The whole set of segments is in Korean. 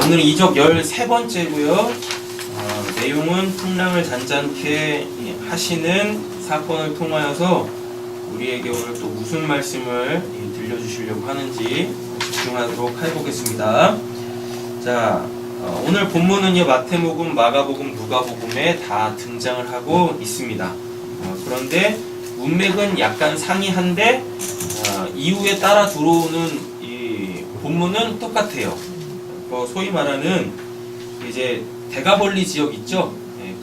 오늘은 이적 13번째고요. 내용은 풍랑을 잔잔케 하시는 사건을 통하여서 우리에게 오늘 또 무슨 말씀을 들려주시려고 하는지 집중하도록 해보겠습니다. 자, 오늘 본문은요, 마태복음, 마가복음, 누가복음에 다 등장을 하고 있습니다. 그런데 문맥은 약간 상이한데 이후에 따라 들어오는 이 본문은 똑같아요. 소위 말하는 이제 대가벌리 지역 있죠?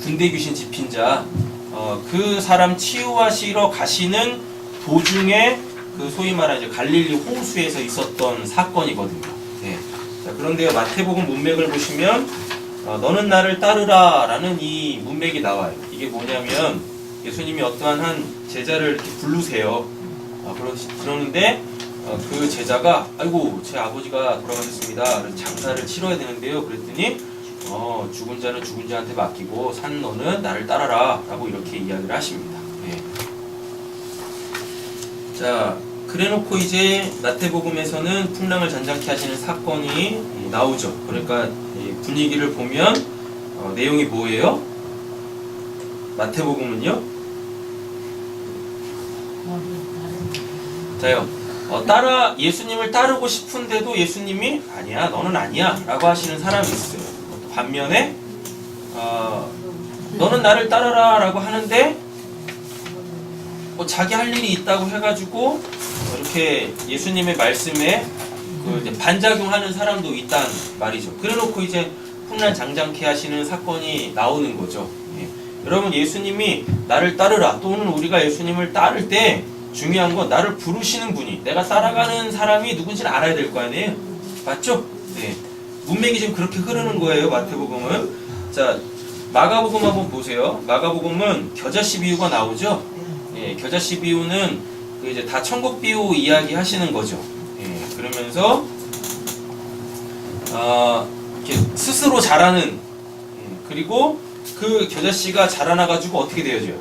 군대 귀신 집힌 자, 그 사람 치유하시러 가시는 도중에 그 소위 말하는 이제 갈릴리 호수에서 있었던 사건이거든요. 자, 그런데요, 마태복음 문맥을 보시면 너는 나를 따르라 라는 이 문맥이 나와요. 이게 뭐냐면 예수님이 어떠한 한 제자를 이렇게 부르세요. 그러는데 그 제자가 아이고 제 아버지가 돌아가셨습니다. 장사를 치러야 되는데요. 그랬더니 죽은 자는 죽은 자한테 맡기고 산 너는 나를 따라라 라고 이렇게 이야기를 하십니다. 자, 그래놓고 이제 마태복음에서는 풍랑을 잔잔케 하시는 사건이 나오죠. 그러니까 분위기를 보면 내용이 뭐예요? 마태복음은요? 자요, 예수님을 따르고 싶은데도 예수님이 아니야, 너는 아니야 라고 하시는 사람이 있어요. 반면에 너는 나를 따르라 라고 하는데 자기 할 일이 있다고 해가지고 이렇게 예수님의 말씀에 이제 반작용하는 사람도 있단 말이죠. 그래놓고 이제 풍랑 잔잔케 하시는 사건이 나오는 거죠. 여러분, 예수님이 나를 따르라 또는 우리가 예수님을 따를 때 중요한 건 나를 부르시는 분이, 내가 따라가는 사람이 누군지는 알아야 될 거 아니에요? 맞죠? 문맥이 지금 그렇게 흐르는 거예요, 마태복음은. 자, 마가복음 한번 보세요. 마가복음은 겨자씨 비유가 나오죠? 겨자씨 비유는 이제 다 천국 비유 이야기 하시는 거죠. 그러면서, 이렇게 스스로 자라는, 그리고 그 겨자씨가 자라나가지고 어떻게 되어져요?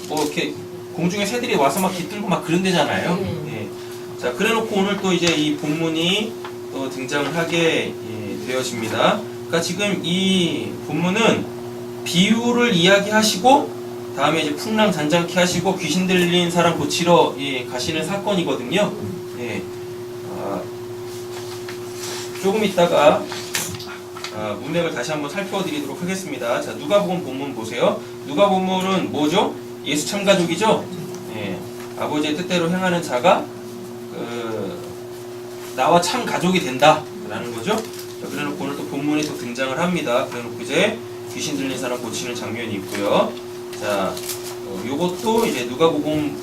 이렇게 공중에 새들이 와서 막 깃들고 막 그런 데잖아요. 자, 그래 놓고 오늘 또 이제 이 본문이 또 등장을 하게 되어집니다. 그러니까 지금 이 본문은 비유를 이야기하시고 다음에 이제 풍랑 잔잔케 하시고 귀신 들린 사람 고치러 가시는 사건이거든요. 조금 있다가 문맥을 다시 한번 살펴드리도록 하겠습니다. 자, 누가복음 본문 보세요. 누가복음은 뭐죠? 예수 참가족이죠? 아버지의 뜻대로 행하는 자가 나와 참 가족이 된다 라는 거죠. 자, 그래놓고 오늘 또 본문에 또 등장을 합니다. 그래놓고 이제 귀신 들린 사람 고치는 장면이 있고요. 자, 요것도 이제 누가복음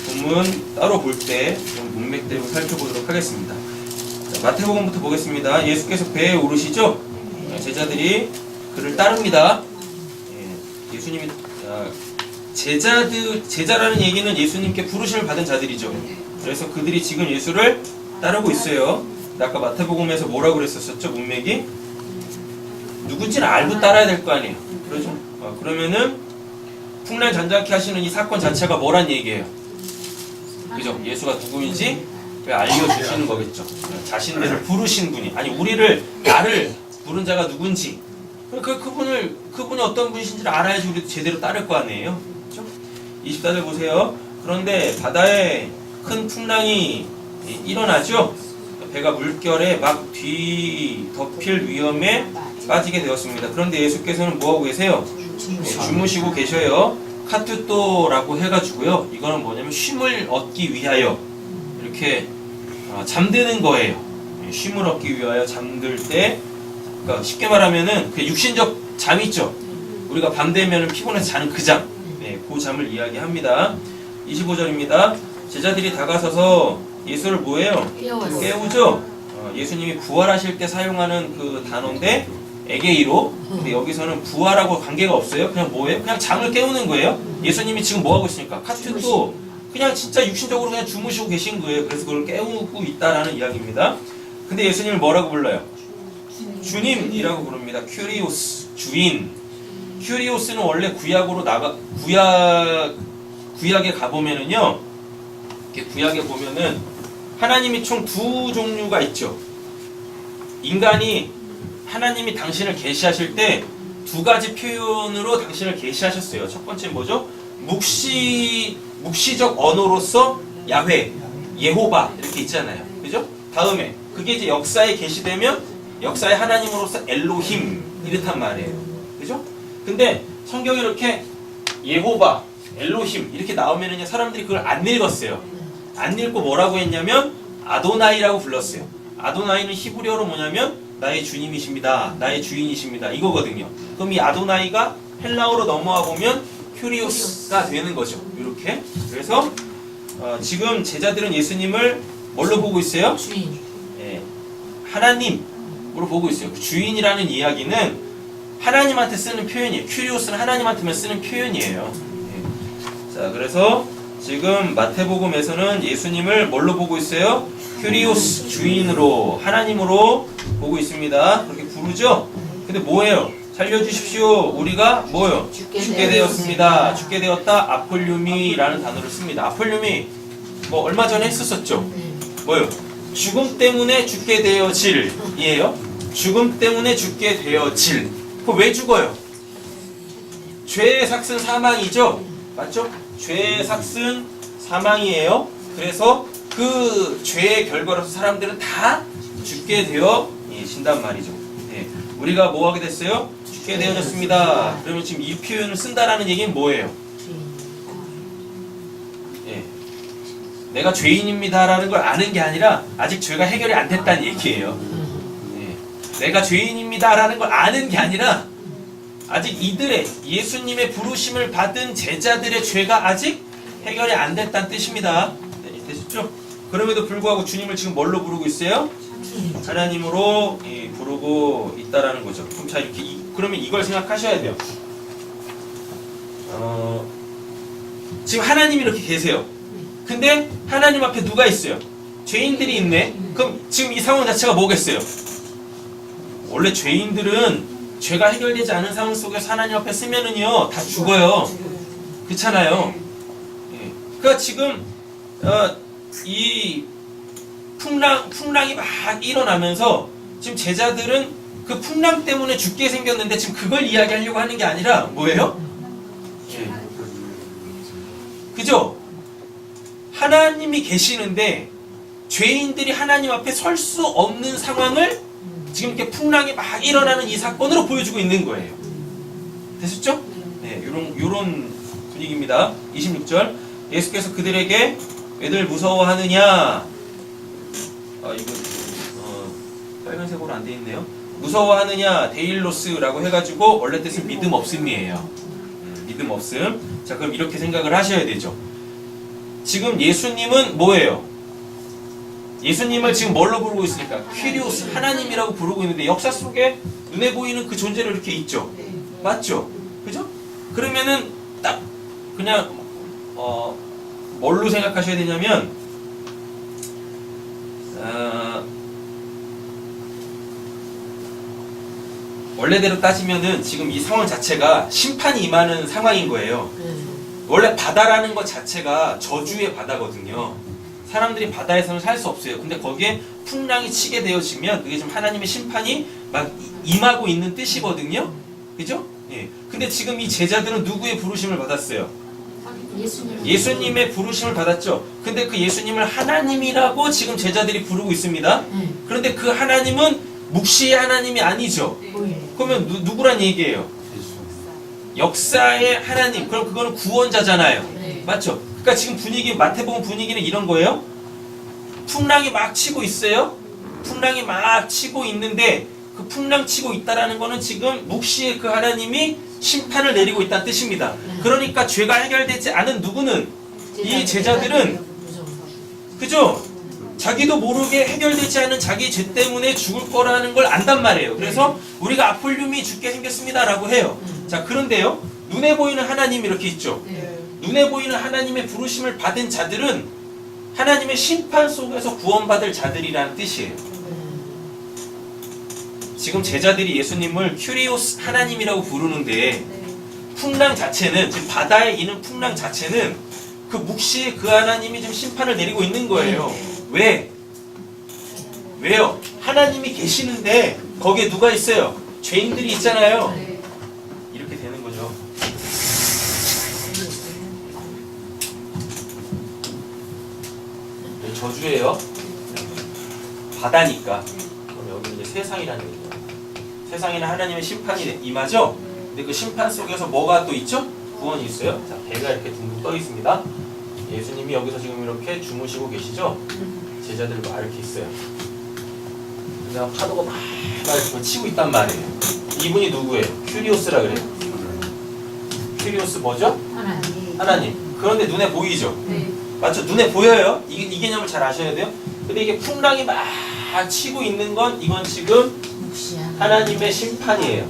본문 따로 볼 때 문맥대로 살펴보도록 하겠습니다. 자, 마태복음부터 보겠습니다. 예수께서 배에 오르시죠? 제자들이 그를 따릅니다. 예수님이 제자라는 얘기는 예수님께 부르심을 받은 자들이죠. 그래서 그들이 지금 예수를 따르고 있어요. 아까 마태복음에서 뭐라고 그랬었죠? 문맥이 누군지는 알고 따라야 될 거 아니에요. 그러죠? 그러면은 풍랑 잔잔케 하시는 이 사건 자체가 뭐란 얘기예요? 그죠? 예수가 누구인지 알려주시는 거겠죠. 자신들을 부르신 분이, 아니 나를 부른 자가 누군지, 그분이 어떤 분이신지를 알아야지 우리도 제대로 따를 거 아니에요. 그렇죠? 24절 보세요. 그런데 바다에 큰 풍랑이 일어나죠. 배가 물결에 막 뒤덮일 위험에 빠지게 되었습니다. 그런데 예수께서는 뭐하고 계세요? 주무시고 계셔요. 카투토라고 해가지고요. 이거는 뭐냐면 쉼을 얻기 위하여 이렇게 잠드는 거예요. 쉼을 얻기 위하여 잠들 때, 그러니까 쉽게 말하면은 그 육신적 잠 있죠. 우리가 밤 되면은 피곤해서 자는 그 잠, 그 잠을 이야기합니다. 25절입니다. 제자들이 다가서서 예수를 뭐예요? 깨우죠. 예수님이 부활하실 때 사용하는 그 단어인데 에게이로. 근데 여기서는 부활하고 관계가 없어요. 그냥 뭐예요? 그냥 잠을 깨우는 거예요. 예수님이 지금 뭐 하고 있습니까? 카투도 그냥 진짜 육신적으로 그냥 주무시고 계신 거예요. 그래서 그걸 깨우고 있다라는 이야기입니다. 근데 예수님을 뭐라고 불러요? 주님이라고 부릅니다. 큐리오스, 주인. 큐리오스는 원래 구약에 가보면은요, 이렇게 구약에 보면은 하나님이 총 두 종류가 있죠. 인간이 하나님이 당신을 계시하실 때 두 가지 표현으로 당신을 계시하셨어요. 첫 번째 뭐죠? 묵시적 언어로서 야훼, 예호바 이렇게 있잖아요. 그죠? 다음에 그게 이제 역사에 계시되면 역사의 하나님으로서 엘로힘 이렇단 말이에요. 그죠? 근데 성경에 이렇게 예호바, 엘로힘 이렇게 나오면은 사람들이 그걸 안 읽었어요. 안 읽고 뭐라고 했냐면 아도나이라고 불렀어요. 아도나이는 히브리어로 뭐냐면 나의 주님이십니다. 나의 주인이십니다. 이거거든요. 그럼 이 아도나이가 헬라어로 넘어와 보면 큐리오스가 되는 거죠. 이렇게. 그래서 지금 제자들은 예수님을 뭘로 보고 있어요? 주인. 예, 하나님으로 보고 있어요. 주인이라는 이야기는 하나님한테 쓰는 표현이에요. 큐리오스는 하나님한테만 쓰는 표현이에요. 예. 자, 그래서 지금 마태복음에서는 예수님을 뭘로 보고 있어요? 큐리오스, 주인으로, 하나님으로 보고 있습니다. 그렇게 부르죠? 근데 뭐예요? 살려주십시오. 우리가 뭐예요? 죽게 되었습니다. 죽게 되었다. 아폴륨이라는 단어를 씁니다. 아폴륨이 뭐 얼마 전에 했었었죠? 뭐예요? 죽음 때문에 죽게 되어질이에요. 죽음 때문에 죽게 되어질. 그럼 왜 죽어요? 죄의 삭은 사망이죠? 맞죠? 죄의 삭은 사망이에요. 그래서 그 죄의 결과로서 사람들은 다 죽게 되어진단 말이죠. 네. 우리가 뭐 하게 됐어요? 죽게 되어졌습니다. 그러면 지금 이 표현을 쓴다라는 얘기는 뭐예요? 네. 내가 죄인입니다라는 걸 아는 게 아니라 아직 죄가 해결이 안 됐다는 얘기예요. 네. 내가 죄인입니다라는 걸 아는 게 아니라 아직 이들의 예수님의 부르심을 받은 제자들의 죄가 아직 해결이 안 됐다는 뜻입니다. 네, 되셨죠? 그럼에도 불구하고 주님을 지금 뭘로 부르고 있어요? 하나님으로 부르고 있다라는 거죠. 그럼 자 이렇게 그러면 이걸 생각하셔야 돼요. 지금 하나님이 이렇게 계세요. 근데 하나님 앞에 누가 있어요? 죄인들이 있네. 그럼 지금 이 상황 자체가 뭐겠어요? 원래 죄인들은 죄가 해결되지 않은 상황 속에서 하나님 앞에 쓰면은요 다 죽어요. 그렇잖아요. 예. 그러니까 지금 이 풍랑이 막 일어나면서 지금 제자들은 그 풍랑 때문에 죽게 생겼는데 지금 그걸 이야기하려고 하는 게 아니라 뭐예요? 예. 그죠? 하나님이 계시는데 죄인들이 하나님 앞에 설 수 없는 상황을 지금 이렇게 풍랑이 막 일어나는 이 사건으로 보여주고 있는 거예요. 됐었죠? 네, 요런 분위기입니다. 26절. 예수께서 그들에게 왜들 무서워하느냐? 이거 빨간색으로 안 돼 있네요. 무서워하느냐? 데일로스라고 해가지고 원래 뜻은 믿음 없음이에요. 믿음 없음. 자, 그럼 이렇게 생각을 하셔야 되죠. 지금 예수님은 뭐예요? 예수님을 지금 뭘로 부르고 있으니까 퀴리오스 하나님이라고 부르고 있는데 역사 속에 눈에 보이는 그 존재로 이렇게 있죠. 맞죠? 그죠? 그러면은 딱 그냥 뭘로 생각하셔야 되냐면 원래대로 따지면은 지금 이 상황 자체가 심판이 임하는 상황인 거예요. 원래 바다라는 것 자체가 저주의 바다거든요. 사람들이 바다에서는 살 수 없어요. 근데 거기에 풍랑이 치게 되어지면 그게 지금 하나님의 심판이 막 임하고 있는 뜻이거든요. 그죠? 예. 근데 지금 이 제자들은 누구의 부르심을 받았어요? 예수님의 부르심을 받았죠. 근데 그 예수님을 하나님이라고 지금 제자들이 부르고 있습니다. 그런데 그 하나님은 묵시의 하나님이 아니죠. 그러면 누구란 얘기예요? 역사의 하나님. 그럼 그거는 구원자잖아요. 맞죠? 그러니까 지금 마태복음 분위기는 이런 거예요. 풍랑이 막 치고 있어요. 풍랑이 막 치고 있는데 그 풍랑 치고 있다라는 거는 지금 묵시의 그 하나님이 심판을 내리고 있다는 뜻입니다. 그러니까 죄가 해결되지 않은 누구는 이 제자들은 그죠? 자기도 모르게 해결되지 않은 자기 죄 때문에 죽을 거라는 걸 안단 말이에요. 그래서 우리가 아폴륨이 죽게 생겼습니다라고 해요. 자, 그런데요. 눈에 보이는 하나님이 이렇게 있죠. 눈에 보이는 하나님의 부르심을 받은 자들은 하나님의 심판 속에서 구원받을 자들이라는 뜻이에요. 지금 제자들이 예수님을 큐리오스 하나님이라고 부르는데 풍랑 자체는 지금 바다에 있는 풍랑 자체는 그 묵시의 그 하나님이 지금 심판을 내리고 있는 거예요. 왜? 왜요? 하나님이 계시는데 거기에 누가 있어요? 죄인들이 있잖아요. 이렇게 되는 거죠. 저주예요. 바다니까. 그럼 여기 이제 세상이라는 얘기죠. 세상에는 하나님의 심판이 임하죠. 근데 그 심판 속에서 뭐가 또 있죠? 구원이 있어요. 자, 배가 이렇게 둥둥 떠 있습니다. 예수님이 여기서 지금 이렇게 주무시고 계시죠? 제자들 막 이렇게 있어요. 그냥 파도가 막 이렇게 치고 있단 말이에요. 이분이 누구예요? 큐리오스라 그래요. 큐리오스 뭐죠? 하나님. 그런데 눈에 보이죠? 맞죠? 눈에 보여요. 이 개념을 잘 아셔야 돼요. 근데 이게 풍랑이 막 치고 있는 건 이건 지금 하나님의 심판이에요.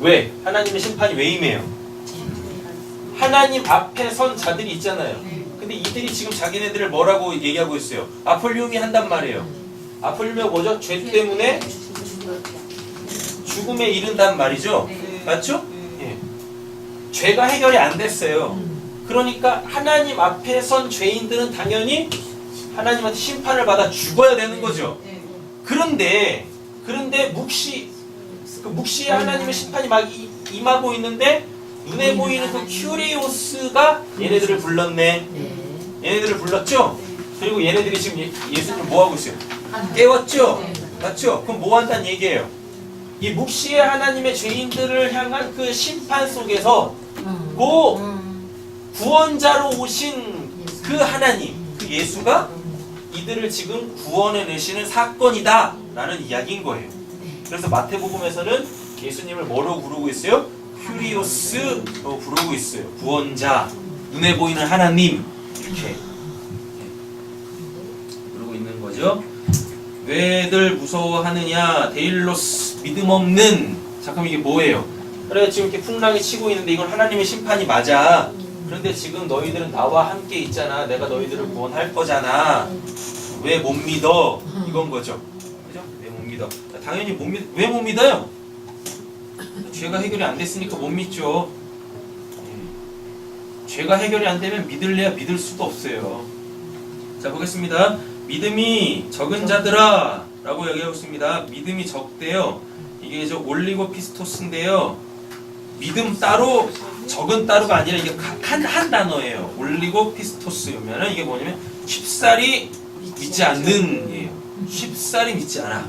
왜? 하나님의 심판이 왜 임해요? 하나님 앞에 선 자들이 있잖아요. 근데 이들이 지금 자기네들을 뭐라고 얘기하고 있어요? 아폴리움이 한단 말이에요. 아폴리움이 뭐죠? 죄 때문에 죽음에 이른단 말이죠. 맞죠? 예. 죄가 해결이 안 됐어요. 그러니까 하나님 앞에 선 죄인들은 당연히 하나님한테 심판을 받아 죽어야 되는 거죠. 그런데 묵시에 하나님의 심판이 막 임하고 있는데 눈에 보이는 그 큐리오스가 얘네들을 불렀네. 얘네들을 불렀죠? 그리고 얘네들이 지금 예수님을 뭐 하고 있어요? 깨웠죠? 맞죠? 그럼 뭐 한다는 얘기예요? 이 묵시의 하나님의 죄인들을 향한 그 심판 속에서 그 구원자로 오신 그 하나님, 그 예수가 이들을 지금 구원해내시는 사건이다 라는 이야기인 거예요. 그래서 마태복음에서는 예수님을 뭐로 부르고 있어요? 큐리오스로 부르고 있어요. 구원자, 눈에 보이는 하나님 이렇게 부르고 있는 거죠. 왜들 무서워하느냐? 데일로스, 믿음 없는. 잠깐만 이게 뭐예요? 그래 지금 이렇게 풍랑이 치고 있는데 이건 하나님의 심판이 맞아. 그런데 지금 너희들은 나와 함께 있잖아. 내가 너희들을 구원할 거잖아. 왜 못 믿어? 이건 거죠. 그죠? 왜 못 믿어? 당연히 왜 못 믿어요? 죄가 해결이 안 됐으니까 못 믿죠. 죄가 해결이 안 되면 믿을래야 믿을 수도 없어요. 자 보겠습니다. 믿음이 적은 자들아 라고 얘기하고 있습니다. 믿음이 적대요. 이게 저 올리고 피스토스인데요. 믿음 따로 적은 따로가 아니라 이게 한 단어예요. 올리고 피스토스면은 이게 뭐냐면 쉽사리 믿지 않는 예요. 쉽사리 믿지 않아.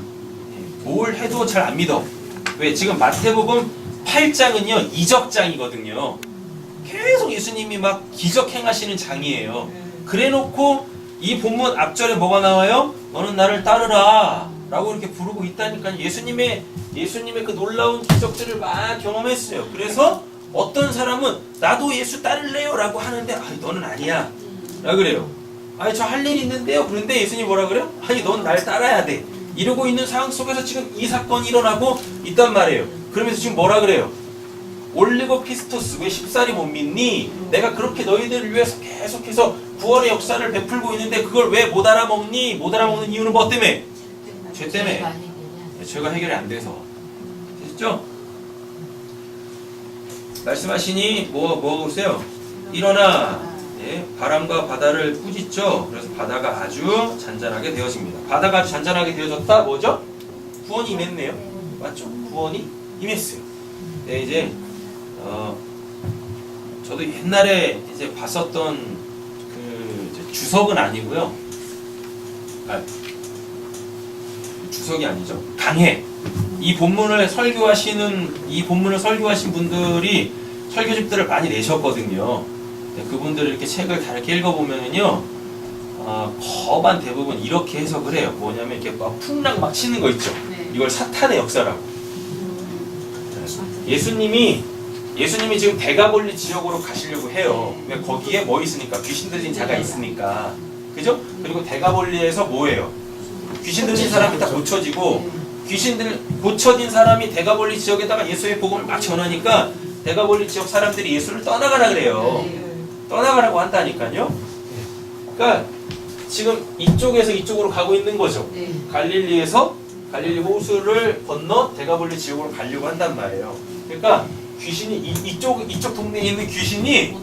뭘 해도 잘 안 믿어. 왜? 지금 마태복음 8장은요 이적장이거든요. 계속 예수님이 막 기적 행하시는 장이에요. 그래놓고 이 본문 앞절에 뭐가 나와요? 너는 나를 따르라 라고 이렇게 부르고 있다니까요. 예수님의 그 놀라운 기적들을 막 경험했어요. 그래서 어떤 사람은 나도 예수 따를래요 라고 하는데 아니 너는 아니야 라 그래요. 아니 저 할 일이 있는데요. 그런데 예수님이 뭐라 그래요? 아니 넌 날 따라야 돼 이러고 있는 상황 속에서 지금 이 사건이 일어나고 있단 말이에요. 그러면서 지금 뭐라 그래요? 올리고 피스토스 왜 쉽사리 못 믿니? 내가 그렇게 너희들을 위해서 계속해서 구원의 역사를 베풀고 있는데 그걸 왜 못 알아먹니? 못 알아먹는 이유는 뭐 때문에? 죄 때문에. 죄가 해결이 안 돼서. 됐죠? 말씀하시니 뭐 보세요? 일어나 바람과 바다를 꾸짖죠. 그래서 바다가 아주 잔잔하게 되어집니다. 바다가 아주 잔잔하게 되어졌다 뭐죠? 구원이 임했네요. 맞죠? 구원이 임했어요. 네, 이제 저도 옛날에 이제 봤었던 그 이제 주석은 아니고요. 주석이 아니죠. 강해. 이 본문을 설교하신 분들이 설교집들을 많이 내셨거든요. 네, 그분들 이렇게 책을 다 이렇게 읽어보면은요, 거반 대부분 이렇게 해석을 해요. 뭐냐면 이렇게 막 풍랑 막 치는 거 있죠. 이걸 사탄의 역사라고. 예수님이 지금 대가볼리 지역으로 가시려고 해요. 왜 거기에 뭐 있으니까 귀신 들린 자가 있으니까, 그죠? 그리고 대가볼리에서 뭐예요? 귀신 들린 사람이 다 고쳐지고 고쳐진 사람이 대가볼리 지역에다가 예수의 복음을 막 전하니까 대가볼리 지역 사람들이 예수를 떠나가라 그래요. 떠나가라고 한다니까요. 그러니까 지금 이쪽에서 이쪽으로 가고 있는 거죠. 갈릴리에서 갈릴리 호수를 건너 대가볼리 지역으로 가려고 한단 말이에요. 그러니까 귀신이 이쪽 동네에 있는 귀신이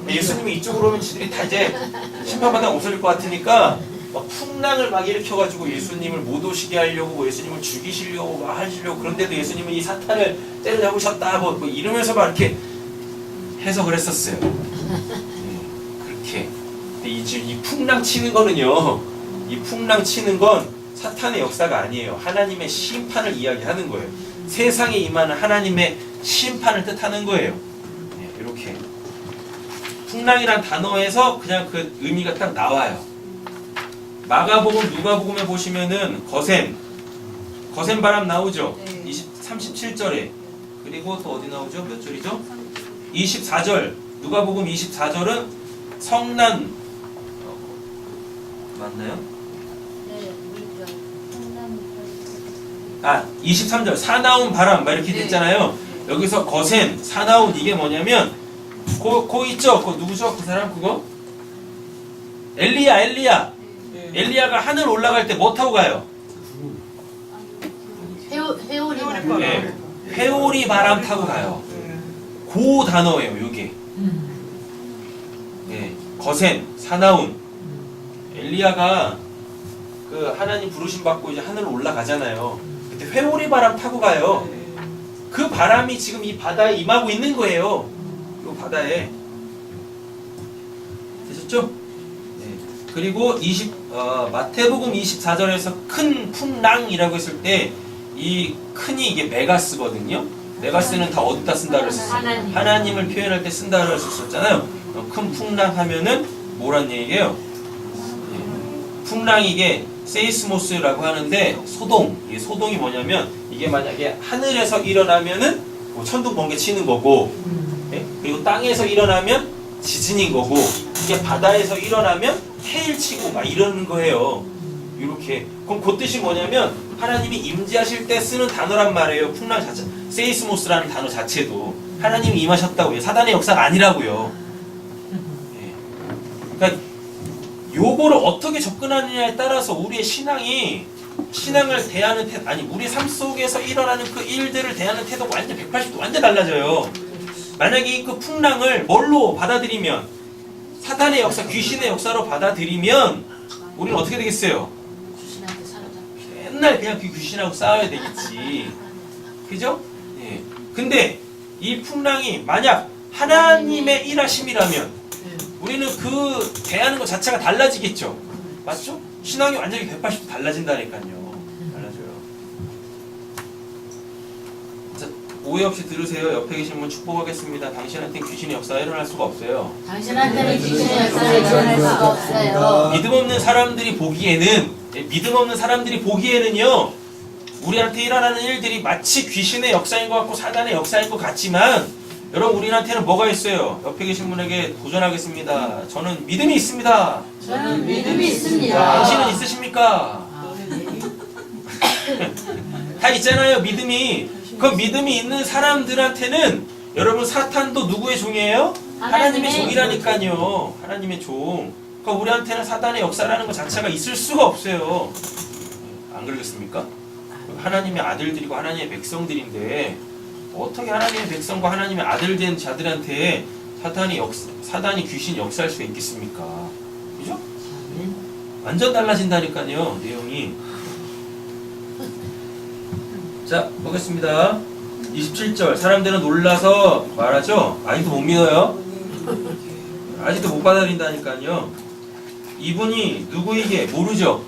예수님이 이쪽으로 오면 지들이 다 이제 심판받아 없어질 것 같으니까 막 풍랑을 막 일으켜가지고 예수님을 못 오시게 하려고 뭐 예수님을 죽이시려고 막 하시려고 그런데도 예수님은 이 사탄을 때려잡으셨다 뭐 이러면서 막 이렇게 해석을 했었어요. 그렇게. 근데 이 풍랑 치는 거는요, 이 풍랑 치는 건 사탄의 역사가 아니에요. 하나님의 심판을 이야기하는 거예요. 세상에 임하는 하나님의 심판을 뜻하는 거예요. 이렇게 풍랑이란 단어에서 그냥 그 의미가 딱 나와요. 마가복음, 누가복음에 보시면은 거센 바람 나오죠. 37절에. 그리고 또 어디 나오죠? 몇 절이죠? 24절. 누가복음 24절은 성난 맞나요? 네, 물죠. 23절 사나운 바람 막 이렇게 됐잖아요. 여기서 거센, 사나운 이게 뭐냐면 고 있죠? 그 누구죠? 그 사람 그거? 엘리야가 하늘 올라갈 때 뭐 타고 가요? 회오리 네. 회오리 바람 타고 가요. 그 단어예요, 요게. 네. 거센, 사나운. 엘리야가 그 하나님 부르심 받고 이제 하늘로 올라가잖아요. 그때 회오리 바람 타고 가요. 그 바람이 지금 이 바다에 임하고 있는 거예요. 이 바다에. 되셨죠? 네. 그리고 마태복음 24절에서 큰 풍랑이라고 했을 때 이 큰이 이게 메가스거든요. 메가스는 다 어디다 쓴다 그랬었어요? 하나님을 표현할 때 쓴다 그랬었잖아요. 큰 풍랑 하면은 뭐란 얘기예요? 풍랑이 이게 세이스모스라고 하는데 이게 소동이 뭐냐면 이게 만약에 하늘에서 일어나면은 뭐 천둥 번개 치는 거고, 그리고 땅에서 일어나면 지진인 거고, 이게 바다에서 일어나면 해일 치고 막 이러는 거예요. 이렇게. 그럼 그 뜻이 뭐냐면 하나님이 임재하실 때 쓰는 단어란 말이에요. 풍랑 자체, 세이스모스라는 단어 자체도 하나님이 임하셨다고요. 사단의 역사가 아니라고요. 그러니까 요거를 어떻게 접근하느냐에 따라서 우리의 신앙을 대하는 태도, 우리 삶 속에서 일어나는 그 일들을 대하는 태도가 완전 180도 완전 달라져요. 만약에 그 풍랑을 뭘로 받아들이면, 사탄의 역사, 귀신의 역사로 받아들이면 우리는 어떻게 되겠어요? 귀신한테 사로잡혀. 맨날 그냥 그 귀신하고 싸워야 되겠지. 그죠? 예. 근데 이 풍랑이 만약 하나님의 일하심이라면 우리는 그 대하는 것 자체가 달라지겠죠. 맞죠? 신앙이 완전히 180도 달라진다니까요. 달라져요. 자, 오해 없이 들으세요. 옆에 계신 분 축복하겠습니다. 당신한테는 귀신의 역사가 일어날 수가 없어요. 당신한테는 귀신의 역사가 일어날 수가 없어요. 믿음 없는 사람들이 보기에는요, 우리한테 일어나는 일들이 마치 귀신의 역사인 것 같고 사단의 역사인 것 같지만, 여러분 우리한테는 뭐가 있어요? 옆에 계신 분에게 도전하겠습니다. 저는 믿음이 있습니다. 저는 믿음이 있습니다. 당신은 있으십니까? 다 있잖아요, 믿음이. 그 믿음이 있는 사람들한테는 여러분 사탄도 누구의 종이에요? 하나님의 종이라니까요. 하나님의 종. 그러니까 우리한테는 사단의 역사라는 것 자체가 있을 수가 없어요. 안 그러겠습니까? 하나님의 아들들이고 하나님의 백성들인데 어떻게 하나님의 백성과 하나님의 아들 된 자들한테 사단이 귀신 역사할 수가 있겠습니까? 그죠? 완전 달라진다니까요, 내용이. 자, 보겠습니다. 27절. 사람들은 놀라서 말하죠? 아직도 못 믿어요. 아직도 못 받아들인다니까요. 이분이 누구이게 모르죠?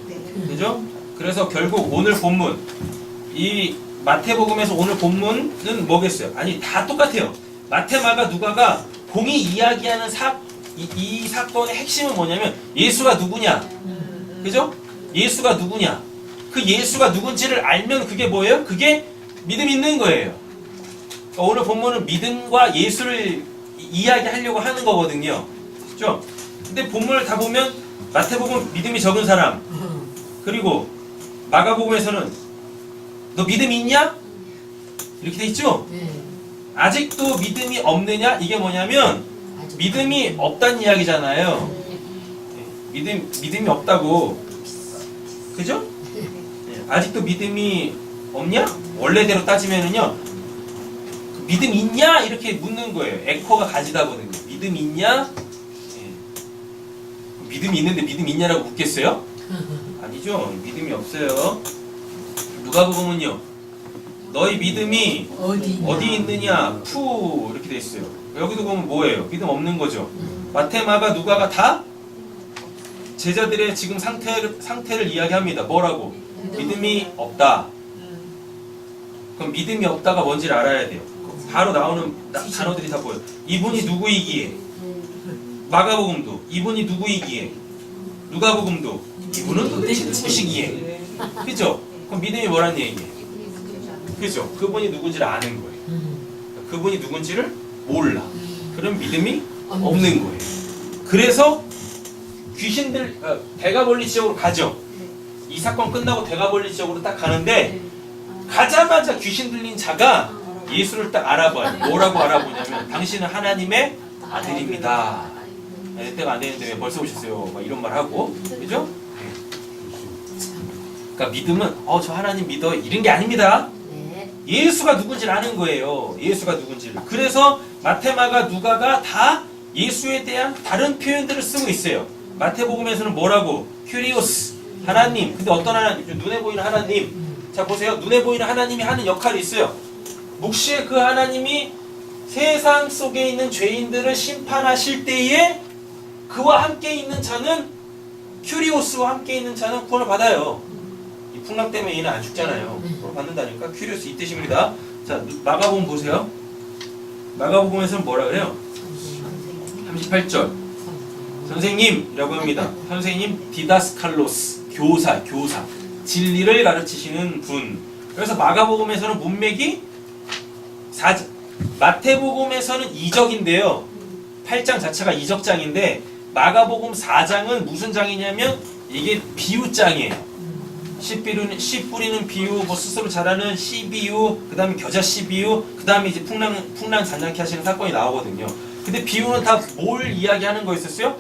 그죠? 그래서 결국 오늘 본문, 이 마태복음에서 오늘 본문은 뭐겠어요? 다 똑같아요. 마태, 마가, 누가가 공이 이야기하는 이 사건의 핵심은 뭐냐면 예수가 누구냐? 그죠? 예수가 누구냐? 그 예수가 누군지를 알면 그게 뭐예요? 그게 믿음 있는 거예요. 그러니까 오늘 본문은 믿음과 예수를 이야기하려고 하는 거거든요. 그죠? 근데 본문을 다 보면 마태복음 믿음이 적은 사람, 그리고 마가복음에서는 너 믿음이 있냐? 이렇게 돼 있죠? 아직도 믿음이 없느냐? 이게 뭐냐면 믿음이 없다는 이야기잖아요. 믿음이 없다고. 그죠? 아직도 믿음이 없냐? 원래대로 따지면은요, 믿음 있냐? 이렇게 묻는 거예요. 에코가 가지다거든요. 믿음 있냐? 믿음이 있는데 믿음 있냐라고 묻겠어요? 아니죠. 믿음이 없어요. 누가복음은요. 너희 믿음이 어디 있느냐 푸 이렇게 돼 있어요. 여기도 보면 뭐예요? 믿음 없는 거죠. 마태, 마가, 누가가 다 제자들의 지금 상태를 이야기합니다. 뭐라고? 믿음이 없다. 그럼 믿음이 없다가 뭔지를 알아야 돼요. 바로 나오는 단어들이 다 보여요. 이분이 누구이기에? 마가복음도 이분이 누구이기에? 누가복음도 이분은 도대체 누구시기에? 그죠? 그럼 믿음이 뭐란 얘기예요? 그죠? 그분이 누군지를 아는 거예요. 그분이 누군지를 몰라. 그럼 믿음이 없는 거예요. 그래서 귀신들 대가벌리 지역으로 가죠. 이 사건 끝나고 대가벌리 지역으로 딱 가는데 가자마자 귀신 들린 자가 예수를 딱 알아봐요. 뭐라고 알아보냐면 당신은 하나님의 아들입니다. 내 때가 안 되는데 왜 벌써 오셨어요? 막 이런 말 하고, 그죠? 그러니까 믿음은 저 하나님 믿어 이런 게 아닙니다. 예수가 누군지를 아는 거예요. 예수가 누군지를. 그래서 마테마가 누가가 다 예수에 대한 다른 표현들을 쓰고 있어요. 마태복음에서는 뭐라고? 큐리오스, 하나님. 근데 어떤 하나님? 눈에 보이는 하나님. 자 보세요. 눈에 보이는 하나님이 하는 역할이 있어요. 묵시의 그 하나님이 세상 속에 있는 죄인들을 심판하실 때에 그와 함께 있는 자는 큐리오스와 함께 있는 자는 구원을 받아요. 이 풍랑 때문에 얘는 안 죽잖아요. 구원을 받는다니까. 큐리오스 이 뜻입니다. 자 마가복음 보세요. 마가복음에서는 뭐라 그래요? 38절 선생님이라고 합니다. 선생님 디다스칼로스 교사 진리를 가르치시는 분. 그래서 마가복음에서는 문맥이 마태복음에서는 이적인데요. 8장 자체가 이적장인데 마가복음 4장은 무슨 장이냐면 이게 비유장이에요. 씨 뿌리는 비유, 뭐 스스로 자라는 씨 비유, 그 다음에 겨자 씨 비유, 그 다음에 이제 풍랑 잔잔케 하시는 사건이 나오거든요. 근데 비유는 다 뭘 이야기하는 거였었어요?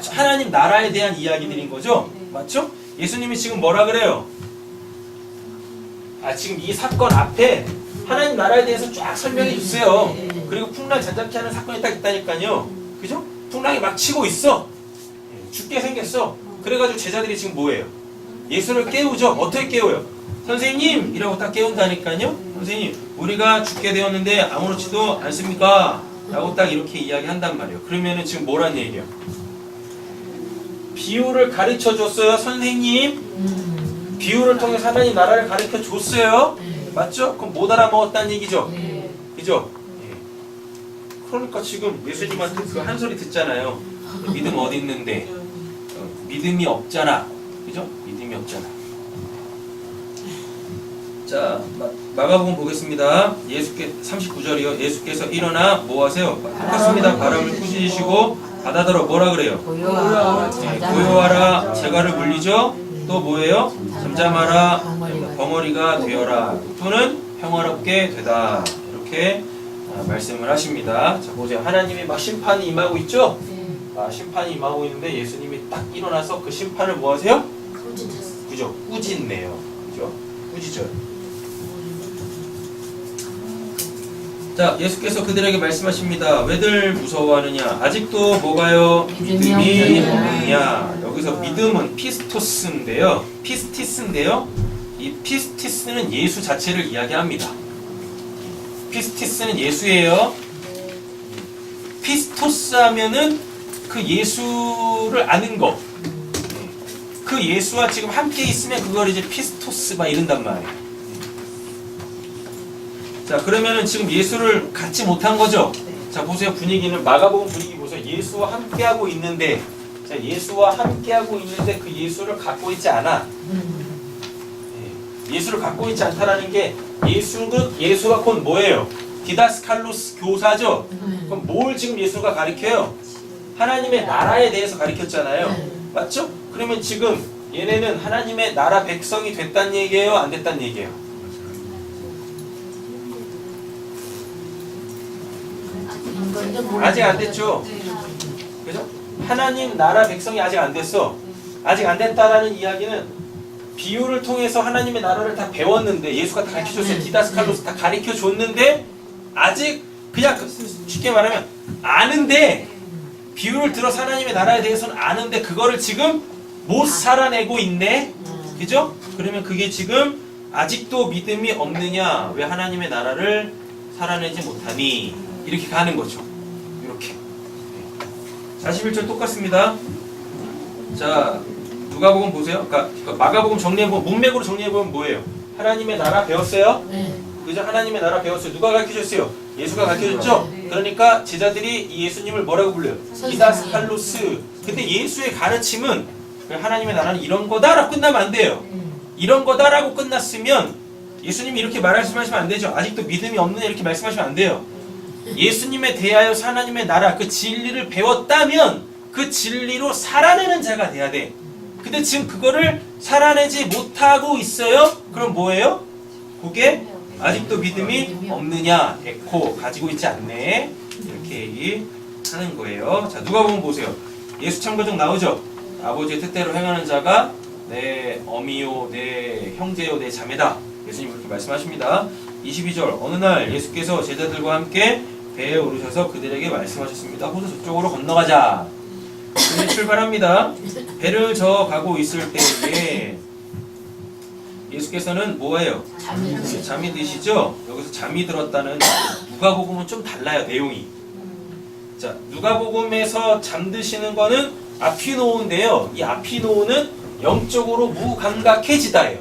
하나님 나라에 대한 이야기들인 거죠? 맞죠? 예수님이 지금 뭐라 그래요? 지금 이 사건 앞에 하나님 나라에 대해서 쫙 설명해 주세요. 그리고 풍랑 잔잔케 하는 사건이 딱 있다니까요. 그죠? 풍랑이 막 치고 있어. 죽게 생겼어. 그래가지고 제자들이 지금 뭐예요? 예수를 깨우죠. 어떻게 깨워요? 선생님! 이라고 딱 깨운다니까요. 선생님, 우리가 죽게 되었는데 아무렇지도 않습니까? 라고 딱 이렇게 이야기한단 말이에요. 그러면은 지금 뭐란 얘기예요? 비유를 가르쳐 줬어요. 선생님. 비유를 통해서 하나님 나라를 가르쳐 줬어요. 맞죠? 그럼 못 알아먹었다는 얘기죠. 그죠? 그러니까 지금 예수님한테 그 한 소리 듣잖아요. 믿음 어디 있는데? 믿음이 없잖아. 그죠? 믿음이 없잖아. 자, 마가복음 보겠습니다. 39절이요. 예수께서 일어나 뭐 하세요? 똑같습니다. 바람을 꾸짖으시고 바다더러 뭐라 그래요? 고요하라. 재갈을 물리죠. 또 뭐예요? 잠잠하라. 벙어리가 되어라. 또는 평화롭게 되다. 이렇게 말씀을 하십니다. 자, 보세요. 하나님이 막 심판이 임하고 있죠? 심판이 임하고 있는데 예수님이 딱 일어나서 그 심판을 뭐 하세요? 그죠? 꾸짖네요. 그죠? 꾸짖어요. 자, 예수께서 그들에게 말씀하십니다. 왜들 무서워하느냐? 아직도 뭐가요? 믿음이 없느냐? 여기서 믿음은 피스토스인데요. 피스티스인데요. 이 피스티스는 예수 자체를 이야기합니다. 피스티스는 예수예요. 피스토스 하면은 그 예수를 아는 거. 그 예수와 지금 함께 있으면 그걸 이제 피스토스 막 이른단 말이에요. 자, 그러면은 지금 예수를 갖지 못한 거죠? 자, 보세요. 분위기는, 마가복음 분위기 보세요. 예수와 함께하고 있는데, 자, 예수와 함께하고 있는데 그 예수를 갖고 있지 않아. 예수를 갖고 있지 않다라는 게, 예수가 곧 뭐예요? 디다스칼로스 교사죠? 그럼 뭘 지금 예수가 가르쳐요? 하나님의 나라에 대해서 가르쳤잖아요. 맞죠? 그러면 지금 얘네는 하나님의 나라 백성이 됐단 얘기예요? 안 됐단 얘기예요? 아직 안 됐죠? 그죠? 하나님 나라 백성이 아직 안 됐어. 아직 안 됐다라는 이야기는 비유를 통해서 하나님의 나라를 다 배웠는데, 예수가 다 가르쳐줬어요. 디다스칼로스 다 가르쳐줬는데 아직 그냥 쉽게 말하면 아는데, 비유를 들어서 하나님의 나라에 대해서는 아는데 그거를 지금 못 살아내고 있네. 그죠? 그러면 그게 지금 아직도 믿음이 없느냐? 왜 하나님의 나라를 살아내지 못하니? 이렇게 가는 거죠. 이렇게. 41절 똑같습니다. 자, 누가복음 보세요. 그러니까 마가복음 정리해보면, 문맥으로 정리해보면 뭐예요? 하나님의 나라 배웠어요? 네. 그죠? 하나님의 나라 배웠어요. 누가 가르쳐줬어요? 예수가 가르쳐줬죠? 그러니까 제자들이 이 예수님을 뭐라고 불러요? 디다스 칼로스. 근데 예수의 가르침은 하나님의 나라는 이런 거다라고 끝나면 안 돼요. 이런 거다라고 끝났으면 예수님이 이렇게 말씀하시면 안 되죠. 아직도 믿음이 없느냐 이렇게 말씀하시면 안 돼요. 예수님에 대하여서 하나님의 나라 그 진리를 배웠다면 그 진리로 살아내는 자가 돼야 돼. 근데 지금 그거를 살아내지 못하고 있어요? 그럼 뭐예요? 그게 아직도 믿음이 없느냐? 에코 가지고 있지 않네. 이렇게 얘기하는 거예요. 자, 누가복음 보세요. 예수 참고적 나오죠? 아버지의 뜻대로 행하는 자가 내 어미요, 내 형제요, 내 자매다. 예수님 그렇게 말씀하십니다. 22절 어느 날 예수께서 제자들과 함께 배에 오르셔서 그들에게 말씀하셨습니다. 호수 저쪽으로 건너가자. 그들이 출발합니다. 배를 저어 가고 있을 때에 예수께서는 뭐예요? 잠이 드시죠? 여기서 잠이 들었다는 누가복음은 좀 달라요, 내용이. 자, 누가복음에서 잠드시는 거는 아피노인데요. 이 아피노는 영적으로 무감각해지다예요.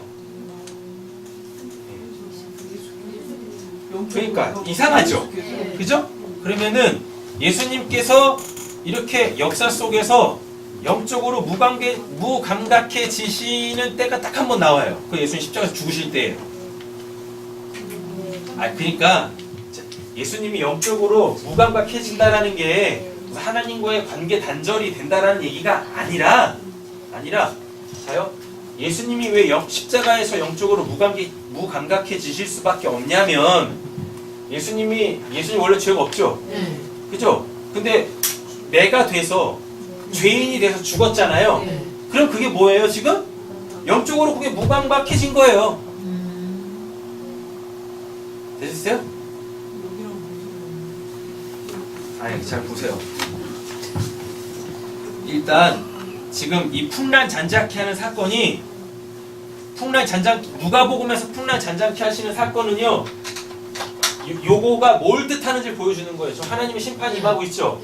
그러니까 이상하죠? 그죠? 그러면은 예수님께서 이렇게 역사 속에서 영적으로 무감각해지시는 때가 딱 한 번 나와요. 그 예수님 십자가에서 죽으실 때예요. 그러니까 예수님이 영적으로 무감각해진다라는 게 하나님과의 관계 단절이 된다라는 얘기가 아니라 자요. 예수님이 왜 십자가에서 영적으로 무감각해지실 수밖에 없냐면 예수님 원래 죄가 없죠. 그죠? 근데 내가 돼서 죄인이 돼서 죽었잖아요. 그럼 그게 뭐예요 지금? 영적으로 그게 무감각해진 거예요. 되셨어요? 아니 잘 보세요. 일단 지금 이 풍란 잔잔케 하는 사건이 누가복음에서 풍란 잔잔케 하시는 사건은요. 요거가 뭘 뜻하는지 보여주는 거예요. 저 하나님의 심판이 임하고 있죠.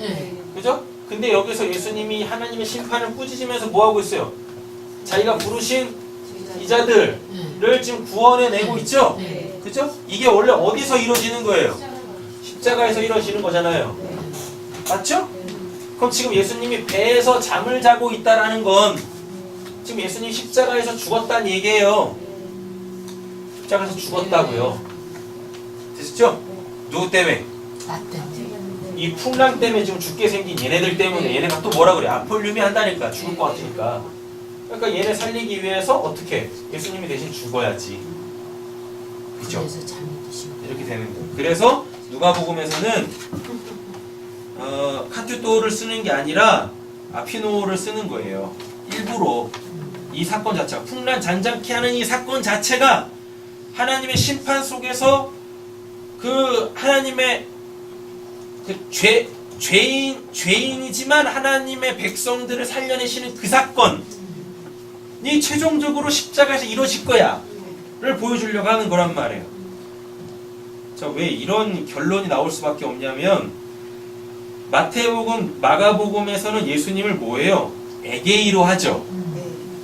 그죠? 근데 여기서 예수님이 하나님의 심판을 꾸짖으면서 뭐 하고 있어요? 자기가 부르신 이자들을 지금 구원해내고 있죠? 그죠? 이게 원래 어디서 이루어지는 거예요? 십자가에서 이루어지는 거잖아요. 맞죠? 그럼 지금 예수님이 배에서 잠을 자고 있다라는 건 지금 예수님이 십자가에서 죽었다는 얘기예요. 십자가에서 죽었다고요. 됐죠? 누구 때문에? 나 때문에. 이 풍랑 때문에 지금 죽게 생긴 얘네들 때문에 얘네가 또 뭐라 그래? 아폴륨이 한다니까. 죽을 것 같으니까. 그러니까 얘네 살리기 위해서 어떻게? 예수님이 대신 죽어야지. 그죠? 그래서 잠이 드시고. 이렇게 되는 거예요. 그래서 누가복음에서는 카투토를 쓰는 게 아니라 아피노를 쓰는 거예요. 일부러 이 사건 자체가 풍란 잔잔케 하는 이 사건 자체가 하나님의 심판 속에서 그 하나님의 그 죄인이지만 하나님의 백성들을 살려내시는 그 사건이 최종적으로 십자가에서 이루어질 거야를 보여주려고 하는 거란 말이에요. 자, 왜 이런 결론이 나올 수밖에 없냐면 마태복음, 마가복음에서는 예수님을 뭐예요? 에게이로 하죠.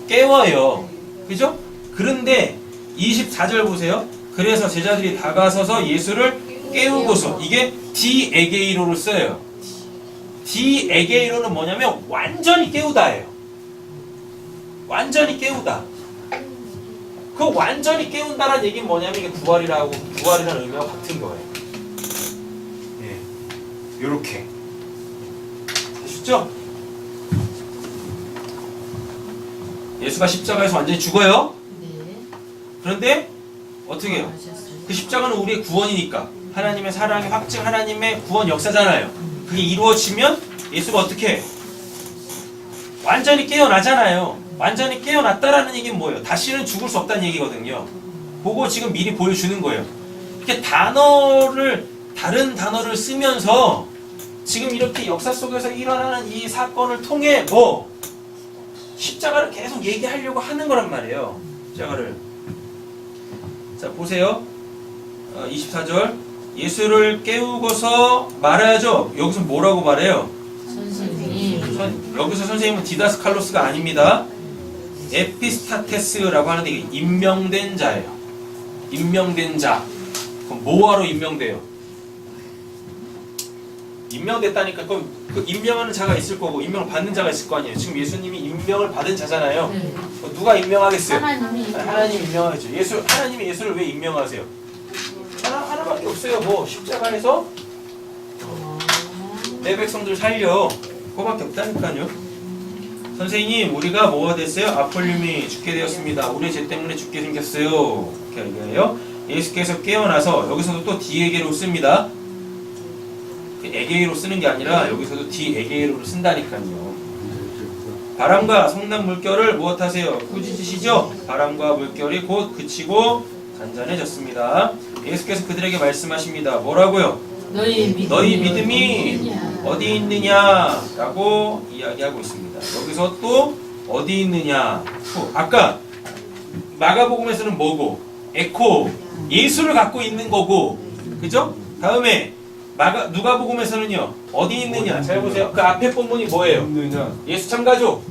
깨워요. 그죠? 그런데 24절 보세요. 그래서 제자들이 다가서서 예수를 깨우고서 이게 디에게이로를 써요. 디에게이로는 뭐냐면 완전히 깨우다예요. 완전히 깨우다. 그 완전히 깨운다라는 얘기는 뭐냐면 이게 부활이라는 의미와 같은 거예요. 예, 요렇게 되셨죠? 예수가 십자가에서 완전히 죽어요. 그런데 어떻게 해요? 그 십자가는 우리의 구원이니까 하나님의 사랑의 확증, 하나님의 구원 역사잖아요. 그게 이루어지면 예수가 어떻게 해? 완전히 깨어나잖아요. 완전히 깨어났다라는 얘기는 뭐예요? 다시는 죽을 수 없다는 얘기거든요. 그거 지금 미리 보여주는 거예요. 이렇게 다른 단어를 쓰면서 지금 이렇게 역사 속에서 일어나는 이 사건을 통해 십자가를 계속 얘기하려고 하는 거란 말이에요. 십자가를. 자, 보세요. 24절. 예수를 깨우고서 말해야죠. 여기서 뭐라고 말해요? 선생님. 여기서 선생님은 디다스칼로스가 아닙니다. 에피스타테스라고 하는데 이게 임명된 자예요. 임명된 자. 그럼 뭐하러 임명돼요? 임명됐다니까. 그럼 그 임명하는 자가 있을 거고 임명을 받는 자가 있을 거 아니에요. 지금 예수님이 임명을 받은 자잖아요. 네. 누가 임명하겠어요? 하나님이 하나님 임명하겠죠. 하나님이 예수를 왜 임명하세요? 하나밖에 없어요. 뭐 십자가에서 내 백성들 살려. 그거밖에 없다니까요. 선생님, 우리가 뭐가 됐어요? 아폴륨이 죽게 되었습니다. 우리 죄 때문에 죽게 생겼어요. 이렇게 얘기해요. 예수께서 깨어나서 여기서도 또 디에게로 씁니다. 에게로 쓰는 게 아니라 여기서도 디에게로를 쓴다니까요. 바람과 성난 물결을 무엇하세요? 꾸짖으시죠? 바람과 물결이 곧 그치고 잔잔해졌습니다. 예수께서 그들에게 말씀하십니다. 뭐라고요? 너희 믿음이 어디 있느냐라고 이야기하고 있습니다. 여기서 또 어디 있느냐. 아까 마가복음에서는 뭐고? 에코, 예수를 갖고 있는 거고, 그죠? 다음에 누가복음에서는요, 어디 있느냐. 잘 보세요. 그 앞에 본문이 뭐예요? 예수 참가족.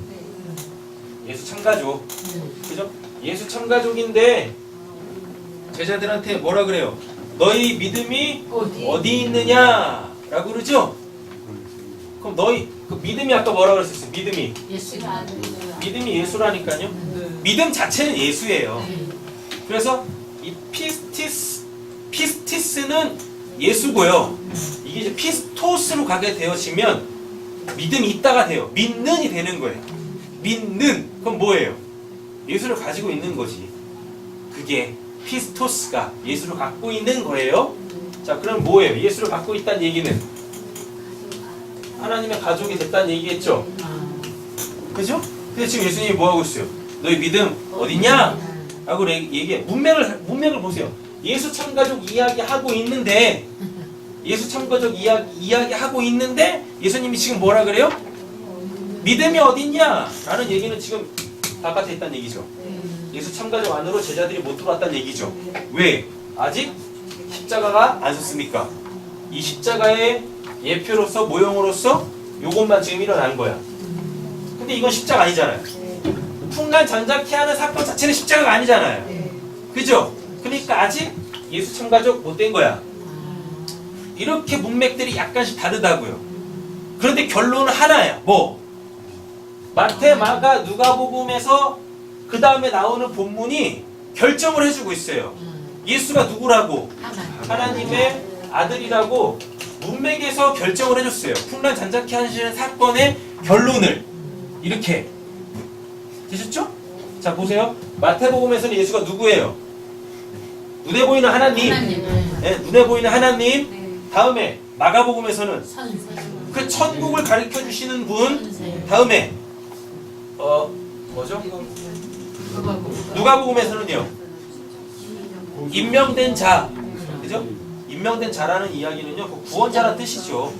예수 참가족. 그죠? 예수 참가족인데 제자들한테 뭐라 그래요? 너희 믿음이 어디 있느냐 라고 그러죠? 그럼 너희 그 믿음이 아까 뭐라 그랬었어요? 믿음이 예수라니까요. 믿음 자체는 예수예요. 그래서 이 피스티스는 예수고요. 이게 이제 피스토스로 가게 되어지면 믿음이 있다가 돼요. 믿는이 되는 거예요. 믿는. 그럼 뭐예요? 예수를 가지고 있는 거지. 그게 피스토스가 예수를 갖고 있는 거예요. 자, 그럼 뭐예요? 예수를 갖고 있다는 얘기는 하나님의 가족이 됐다는 얘기겠죠? 그죠? 근데 지금 예수님이 뭐하고 있어요? 너희 믿음 어디냐? 라고 얘기해. 문맥을 보세요. 예수 참가족 이야기하고 있는데 예수 참가족 이야기하고 있는데 예수님이 지금 뭐라 그래요? 믿음이 어딨냐? 라는 얘기는 지금 바깥에 있다는 얘기죠. 예수 참가족 안으로 제자들이 못 들어왔다는 얘기죠. 왜? 아직 십자가가 안 섰으니까. 이 십자가의 예표로서 모형으로서 요것만 지금 일어난 거야. 근데 이건 십자가 아니잖아요. 풍란 전자케 하는 사건 자체는 십자가가 아니잖아요. 그죠? 그러니까 아직 예수 참가족 못 된 거야. 이렇게 문맥들이 약간씩 다르다고요. 그런데 결론은 하나야. 뭐? 마태, 마가, 누가복음에서 그 다음에 나오는 본문이 결정을 해주고 있어요. 예수가 누구라고? 하나님의 아들이라고 문맥에서 결정을 해줬어요. 풍란 잔잔케 하시는 사건의 결론을 이렇게. 되셨죠? 자, 보세요. 마태복음에서는 예수가 누구예요? 눈에 보이는 하나님. 네, 눈에 보이는 하나님. 다음에 마가복음에서는 그 천국을 가르쳐 주시는 분. 다음에 뭐죠? 누가복음에서는요, 임명된 자. 그죠? 임명된 자라는 이야기는요, 그 구원자라는 뜻이죠.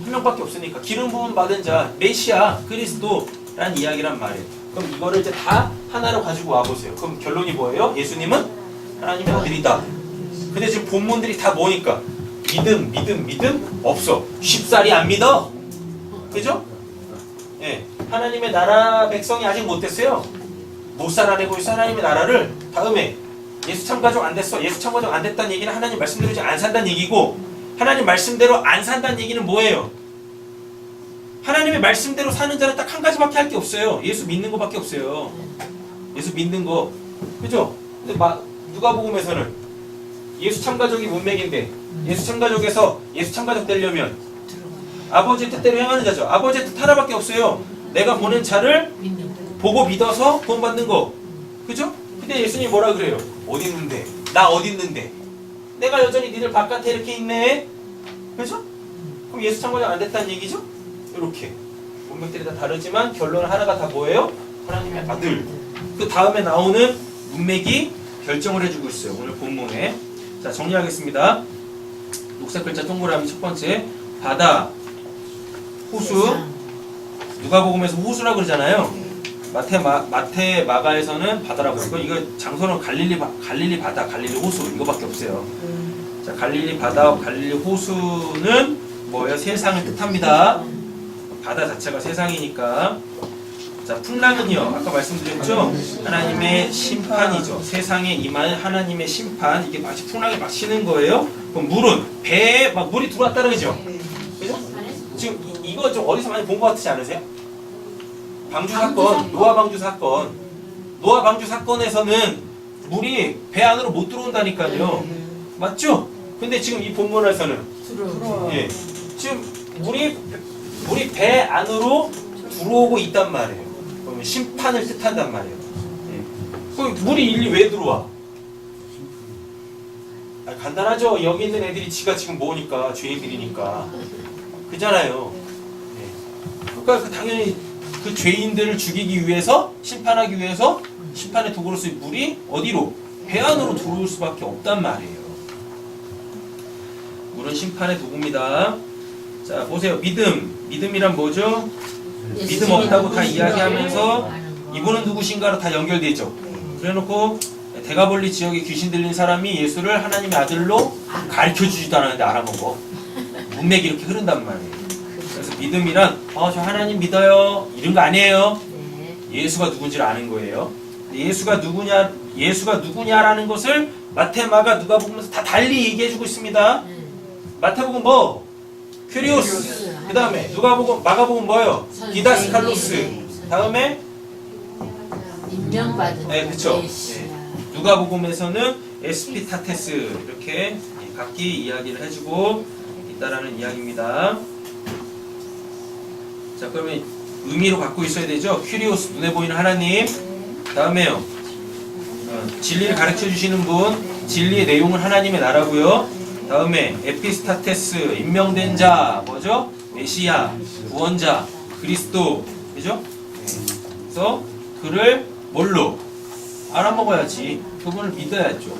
한 명밖에 없으니까 기름 부음 받은 자, 메시아, 그리스도라는 이야기란 말이에요. 그럼 이거를 이제 다 하나로 가지고 와보세요. 그럼 결론이 뭐예요? 예수님은 하나님의 아들이다. 근데 지금 본문들이 다 뭐니까? 믿음 없어. 쉽사리 안 믿어. 그죠? 예, 하나님의 나라 백성이 아직 못됐어요. 못 살아내고 있어. 하나님의 나라를. 다음에 예수 참가족 안 됐어. 예수 참가족 안 됐다는 얘기는 하나님 말씀대로 이제 안 산다는 얘기고, 하나님 말씀대로 안 산다는 얘기는 뭐예요? 하나님의 말씀대로 사는 자는 딱 한 가지밖에 할 게 없어요. 예수 믿는 거밖에 없어요. 예수 믿는 거. 그죠? 근데 누가복음에서는 예수 참가족이 문맥인데, 예수 참가족에서 예수 참가족 되려면 아버지의 뜻대로 행하는 자죠. 아버지의 뜻 하나밖에 없어요. 내가 보낸 자를 보고 믿어서 구원받는 거. 그죠? 근데 예수님이 뭐라 그래요? 어디 있는데? 나 어디 있는데? 내가 여전히 니들 바깥에 이렇게 있네. 그죠? 그럼 예수 참가족 안 됐다는 얘기죠? 이렇게 문맥들이 다 다르지만 결론은 하나가 다 뭐예요? 하나님의 아들. 그 다음에 나오는 문맥이 결정을 해주고 있어요. 오늘 본문에. 자, 정리하겠습니다. 녹색 글자 동그라미 첫 번째, 바다, 호수. 누가복음에서 호수라고 그러잖아요. 마태 마가에서는 바다라고 했고 이거 장소는 갈릴리 바다, 갈릴리 호수 이거밖에 없어요. 자, 갈릴리 바다, 갈릴리 호수는 뭐예요? 세상을 뜻합니다. 바다 자체가 세상이니까. 자, 풍랑은요, 아까 말씀드렸죠? 하나님의 심판이죠. 세상에 임하는 하나님의 심판. 이게 마치 풍랑이 막 치는 거예요. 그럼 물은 배에 막 물이 들어왔다는 거죠. 그죠? 지금 이거 좀 어디서 많이 본 것 같지 않으세요? 방주 사건, 노아 방주 사건. 노아 방주 사건에서는 물이 배 안으로 못 들어온다니까요. 맞죠? 근데 지금 이 본문에서는 예, 지금 물이 배 안으로 들어오고 있단 말이에요. 그러면 심판을 뜻한단 말이에요. 예. 그럼 물이 일리 왜 들어와? 간단하죠. 여기 있는 애들이 지가 지금 뭐니까 죄인들이니까 그잖아요. 예. 그러니까 당연히 그 죄인들을 죽이기 위해서 심판하기 위해서 심판의 도구로서 물이 어디로? 배 안으로 들어올 수밖에 없단 말이에요. 물은 심판의 도구입니다. 자, 보세요. 믿음이란 뭐죠? 믿음 없다고 다 이야기하면서 이분은 누구신가로 다 연결되어 있죠. 그래놓고 대가볼리 지역에 귀신 들린 사람이 예수를 하나님의 아들로 가르쳐주지도 않았는데 알아먹어. 문맥이 이렇게 흐른단 말이에요. 그래서 믿음이란 저 하나님 믿어요 이런 거 아니에요. 예수가 누군지를 아는 거예요. 예수가 누구냐라는 것을 마태, 마가, 누가복음에서 다 달리 얘기해주고 있습니다. 마태복음 뭐? 큐리오스. 그 다음에 누가복음, 마가복음 뭐요? 디다스칼로스. 다음에 임명받은 네, 그쵸. 네. 누가복음에서는 에스피타테스 이렇게 각기 이야기를 해주고 있다라는 이야기입니다. 자, 그러면 의미로 갖고 있어야 되죠. 큐리오스, 눈에 보이는 하나님. 다음에요. 진리를 가르쳐 주시는 분, 진리의 내용은 하나님의 나라고요. 다음에 에피스타테스, 임명된 자, 뭐죠? 메시아, 구원자, 그리스도, 그죠? 그래서 그를 뭘로? 알아먹어야지. 그분을 믿어야죠.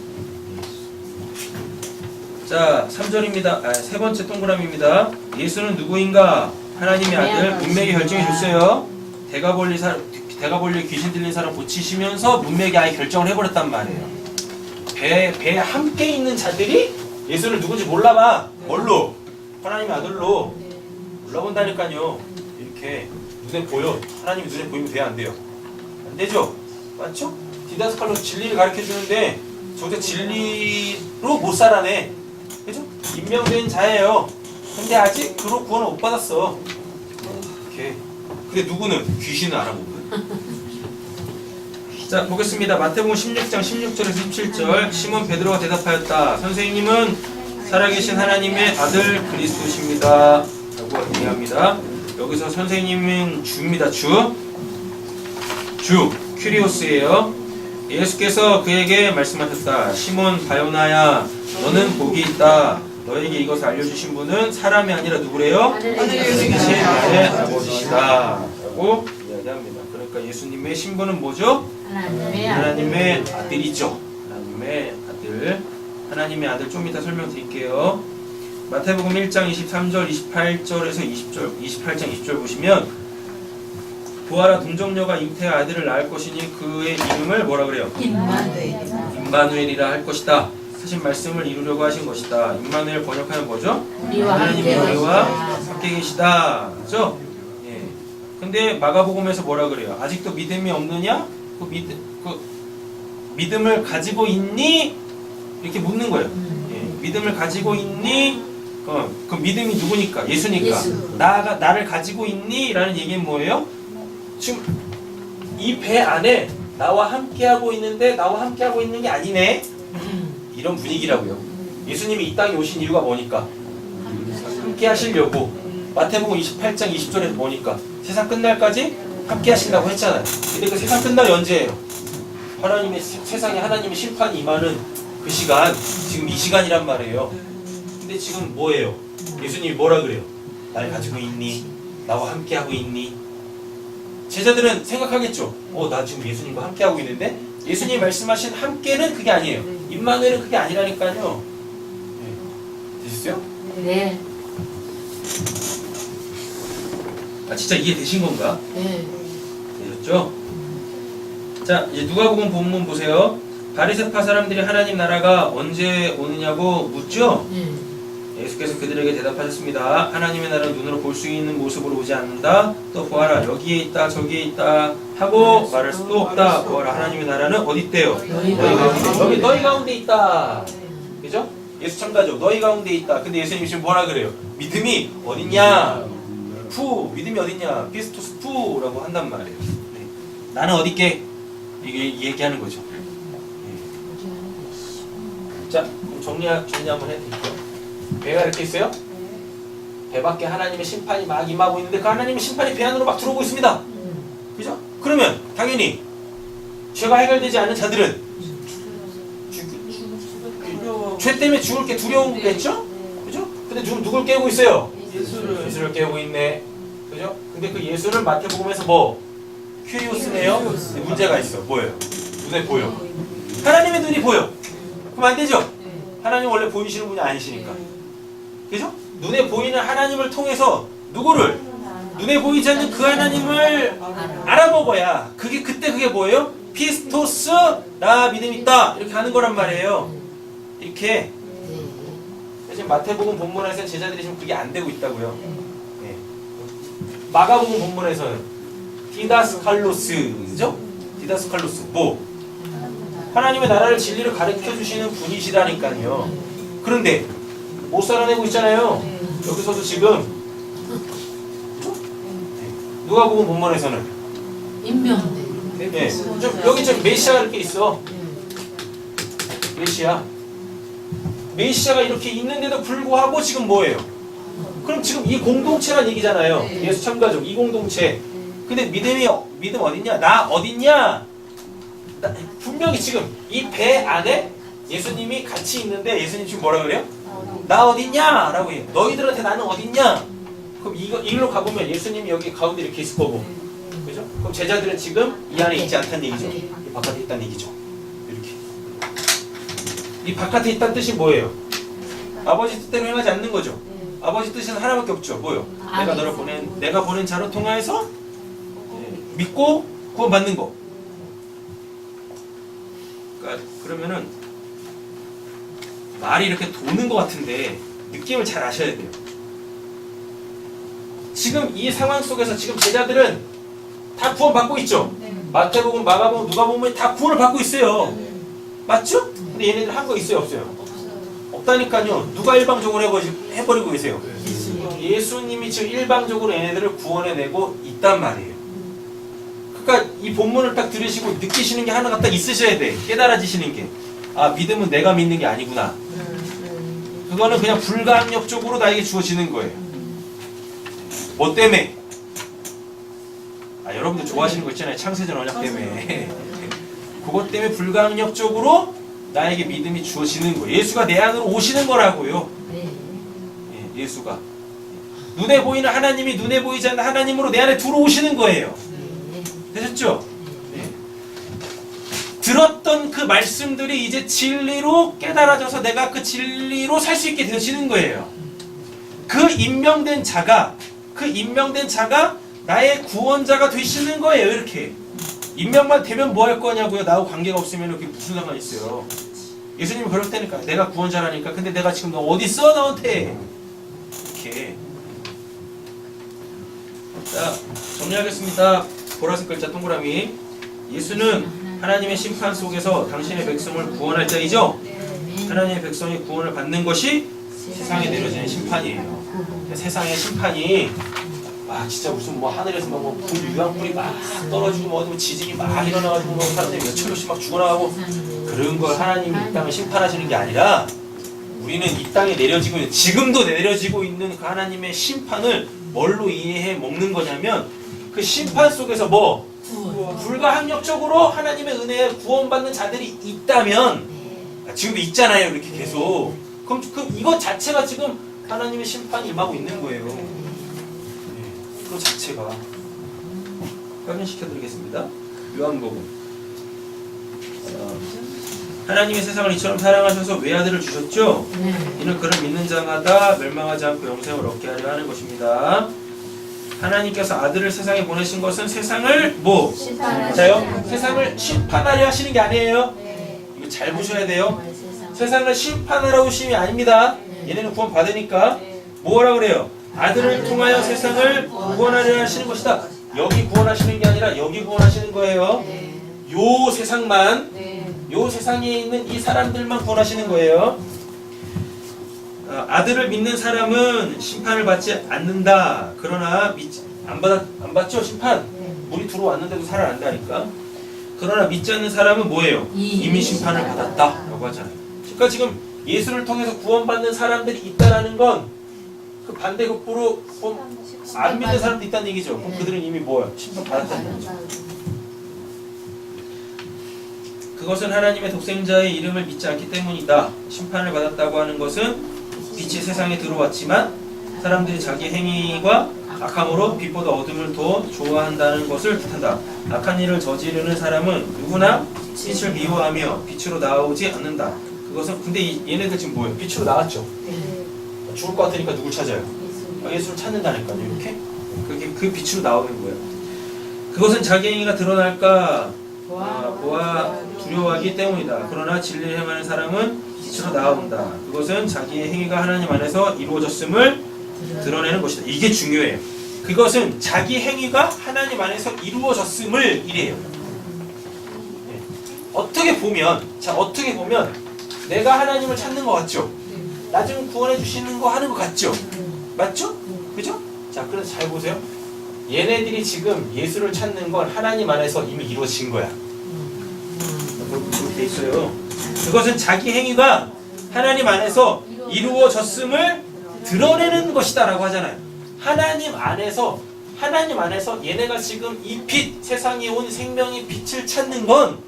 자, 3절입니다. 세 번째 동그라미입니다. 예수는 누구인가? 하나님의 아들. 문맥에 결정해 줬어요. 대가볼리 귀신 들린 사람 고치시면서 문맥에 아예 결정을 해버렸단 말이에요. 배에 함께 있는 자들이 예수를 누군지 몰라봐. 뭘로? 하나님의 아들로 몰라본다니까요. 이렇게 눈에 보여. 하나님이 눈에 보이면 돼야 안 돼요? 안 되죠? 맞죠? 디다스칼로스 진리를 가르쳐주는데 저게 진리로 못 살아내. 그죠? 임명된 자예요. 근데 아직 그로 구원을 못 받았어. 이렇게. 근데 누구는? 귀신을 알아보고. 자, 보겠습니다. 마태복음 16장 16절에서 17절. 시몬 베드로가 대답하였다. 선생님은 살아계신 하나님의 아들 그리스도십니다. 라고 얘기합니다. 여기서 선생님은 주입니다. 주, 큐리오스예요. 예수께서 그에게 말씀하셨다. 시몬 바요나야, 너는 복이 있다. 너에게 이것을 알려주신 분은 사람이 아니라 누구래요? 하늘에 계신 나의 아버지시다. 라고 이야기합니다. 그러니까 예수님의 신분은 뭐죠? 하나님의 아들이죠. 하나님의 아들 좀 이따 설명드릴게요. 마태복음 1장 23절, 28절에서 28장 20절 보시면 부하라 동정녀가 잉태의 아들을 낳을 것이니 그의 이름을 뭐라 그래요? 임마누엘이라 할 것이다. 하신 말씀을 이루려고 하신 것이다. 임마누엘 번역하면 뭐죠? 하나님이 우리와 함께 계시다. 그죠? 예. 근데 마가복음에서 뭐라 그래요? 아직도 믿음이 없느냐? 믿음을 가지고 있니? 이렇게 묻는 거예요. 예. 믿음을 가지고 있니? 그 믿음이 누구니까? 예수니까. 나를 가지고 있니? 라는 얘기는 뭐예요? 지금 이 배 안에 나와 함께하고 있는데 나와 함께하고 있는 게 아니네? 이런 분위기라고요. 예수님이 이 땅에 오신 이유가 뭐니까? 함께 하시려고. 마태복음 28장 20절에서 뭐니까? 세상 끝날까지 함께 하신다고 했잖아요. 근데 그 세상 끝날이 언제예요? 세상에 하나님의 심판이 임하는 그 시간, 지금 이 시간이란 말이에요. 근데 지금 뭐예요? 예수님이 뭐라 그래요? 날 가지고 있니? 나와 함께하고 있니? 제자들은 생각하겠죠. 나 지금 예수님과 함께하고 있는데 예수님이 말씀하신 함께는 그게 아니에요. 임마누엘은 그게 아니라니까요. 네. 되셨어요? 네. 진짜 이해되신 건가? 네. 되셨죠? 자, 이제 누가복음 본문 보세요. 바리새파 사람들이 하나님 나라가 언제 오느냐고 묻죠? 예수께서 그들에게 대답하셨습니다. 하나님의 나라는 눈으로 볼 수 있는 모습으로 오지 않는다. 또 보아라, 여기에 있다, 저기에 있다 하고 말할 수도 없다. 보아라, 하나님의 나라는 어디 있대요? 너희 가운데. 여기 너희 가운데 있다. 그죠? 예수 참가죠. 너희 가운데 있다. 근데 예수님이 지금 뭐라 그래요? 믿음이 어딨냐? 믿음이 어딨냐? 피스토스 푸라고 한단 말이에요. 네. 나는 어디 있게? 이게 얘기하는 거죠. 네. 자, 그럼 정리 한번 해드릴게요. 배가 이렇게 있어요. 배 밖에 하나님의 심판이 막 임하고 있는데 그 하나님의 심판이 배 안으로 막 들어오고 있습니다. 그죠? 그러면 당연히 죄가 해결되지 않은 자들은 죄 때문에 죽을 게 두려운 거겠죠? 그죠? 근데 누굴 깨우고 있어요? 예수를 깨우고 있네. 그죠? 근데 그 예수를 마태복음에서 뭐? 큐리오스네요? 근데 문제가 있어. 뭐예요? 눈에 보여. 하나님의 눈이 보여. 그럼 안 되죠? 하나님 원래 보이시는 분이 아니시니까. 그죠? 눈에 보이는 하나님을 통해서 누구를? 눈에 보이지 않는 그 하나님을 알아먹어야 그게 뭐예요? 피스토스 나 믿음 있다 이렇게 하는 거란 말이에요. 이렇게. 지금 마태복음 본문에서는 제자들이 지금 그게 안 되고 있다고요. 네. 마가복음 본문에서는 디다스칼로스죠? 디다스칼로스 뭐? 하나님의 나라를 진리를 가르쳐 주시는 분이시라니까요. 그런데 못 살아내고 있잖아요. 여기서도 지금 누가복음 본문에서는 인명. 네. 여기 좀 메시아가 이렇게 있어. 메시아가 이렇게 있는데도 불구하고 지금 뭐예요? 그럼 지금 이 공동체란 얘기잖아요. 예수 참가족 이 공동체. 근데 믿음 어딨냐? 나 어딨냐? 분명히 지금 이 배 안에 예수님이 같이 있는데 예수님 지금 뭐라 그래요? 나 어딨냐? 라고 해요. 너희들한테 나는 어딨냐? 그럼 이리로 가보면 예수님이 여기 가운데 이렇게 있을 거고. 그죠? 그럼 제자들은 지금 이 안에 있지 않다는 얘기죠. 이 바깥에 있다는 얘기죠. 이렇게. 이 바깥에 있다는 뜻이 뭐예요? 아버지 뜻대로 행하지 않는 거죠. 아버지 뜻은 하나밖에 없죠. 뭐요? 내가 보낸 자로 통하여서 믿고 구원받는 거. 그러면은 말이 이렇게 도는 것 같은데 느낌을 잘 아셔야 돼요. 지금 이 상황 속에서 지금 제자들은 다 구원받고 있죠. 마태복음, 마가복음, 누가복음에 다 구원을 받고 있어요. 맞죠? 근데 얘네들 한 거 있어요, 없어요? 없다니까요. 누가 일방적으로 해버리고 계세요? 예수님이 지금 일방적으로 얘네들을 구원해내고 있단 말이에요. 그러니까 이 본문을 딱 들으시고 느끼시는 게 하나가 딱 있으셔야 돼. 깨달아지시는 게. 아, 믿음은 내가 믿는 게 아니구나. 그거는 그냥 불가항력적으로 나에게 주어지는 거예요. 뭐 때문에? 여러분들 좋아하시는 거 있잖아요. 창세전 언약 때문에. 그것 때문에 불가항력적으로 나에게 믿음이 주어지는 거예요. 예수가 내 안으로 오시는 거라고요. 예수가. 눈에 보이는 하나님이 눈에 보이지 않는 하나님으로 내 안에 들어오시는 거예요. 되셨죠? 네. 들었던 그 말씀들이 이제 진리로 깨달아져서 내가 그 진리로 살 수 있게 되시는 거예요. 그 임명된 자가 나의 구원자가 되시는 거예요. 이렇게. 임명만 되면 뭐 할 거냐고요. 나하고 관계가 없으면 그게 무슨 상관이 있어요. 예수님이 그럴 테니까. 내가 구원자라니까. 근데 내가 지금 너 어디 있어 너한테. 이렇게. 자, 정리하겠습니다. 보라색 글자 동그라미. 예수는 하나님의 심판 속에서 당신의 백성을 구원할 자이죠. 하나님의 백성이 구원을 받는 것이 세상에 내려지는 심판이에요. 세상의 심판이 진짜 무슨 뭐 하늘에서 불 유황불이 막 떨어지고 뭐 지진이 막 일어나가지고 뭐 사람들이 몇천 명씩 막 죽어나가고 그런 걸 하나님이 이 땅을 심판하시는 게 아니라 우리는 이 땅에 내려지고 있는 지금도 내려지고 있는 그 하나님의 심판을 뭘로 이해해 먹는 거냐면 그 심판 속에서 뭐 불가항력적으로 하나님의 은혜에 구원받는 자들이 있다면 지금도 있잖아요. 이렇게 계속. 그럼 이것 자체가 지금 하나님의 심판이 임하고 있는 거예요. 그 자체가. 확인시켜드리겠습니다. 요한복음. 하나님의 세상을 이처럼 사랑하셔서 외아들을 주셨죠? 이는 그를 믿는 자마다 멸망하지 않고 영생을 얻게 하려 하는 것입니다. 하나님께서 아들을 세상에 보내신 것은 세상을 뭐? 심판하시는 자요? 세상을 심판하려 하시는 게 아니에요. 네. 이거 잘 보셔야 돼요. 세상. 세상을 심판하러 오심이 아닙니다. 얘네는 구원 받으니까 뭐라 그래요? 아들을 통하여 세상을 구원하려 하시는 것이다. 여기 구원하시는 게 아니라 여기 구원하시는 거예요. 네. 요 세상만, 네. 요 세상에 있는 이 사람들만 구원하시는 거예요. 아들을 믿는 사람은 심판을 받지 않는다. 그러나 안 받죠 심판. 물이 들어왔는데도 살아난다니까. 그러나 믿지 않는 사람은 뭐예요? 이미 심판을 받았다라고 하잖아요. 그러니까 지금 예수를 통해서 구원받는 사람들이 있다라는 건 그 반대급부로 안 믿는 사람도 있다는 얘기죠. 그럼 그들은 이미 뭐야? 심판 받았다는 얘기죠. 그것은 하나님의 독생자의 이름을 믿지 않기 때문이다. 심판을 받았다고 하는 것은 빛이 세상에 들어왔지만 사람들이 자기 행위가 악함으로 빛보다 어둠을 더 좋아한다는 것을 뜻한다. 악한 일을 저지르는 사람은 누구나 빛을 미워하며 빛으로 나오지 않는다. 그것은 근데 얘네들 지금 뭐예요? 빛으로 나왔죠. 죽을 것 같으니까 누굴 찾아요? 예수를 찾는다니까요. 이렇게 그게 그 빛으로 나오는 거예요. 그것은 자기 행위가 드러날까 보아 두려워하기 때문이다. 그러나 진리를 행하는 사람은 빛으로 나온다. 그것은 자기의 행위가 하나님 안에서 이루어졌음을 드러내는 것이다. 이게 중요해요. 그것은 자기 행위가 하나님 안에서 이루어졌음을 이래요. 네. 어떻게 보면 내가 하나님을 찾는 것 같죠? 나 좀 구원해 주시는 거 하는 것 같죠? 맞죠? 그죠? 자, 그래서 잘 보세요. 얘네들이 지금 예수를 찾는 건 하나님 안에서 이미 이루어진 거야. 그렇게 돼 있어요. 그것은 자기 행위가 하나님 안에서 이루어졌음을 드러내는 것이다 라고 하잖아요. 하나님 안에서 얘네가 지금 이 빛, 세상에 온 생명의 빛을 찾는 건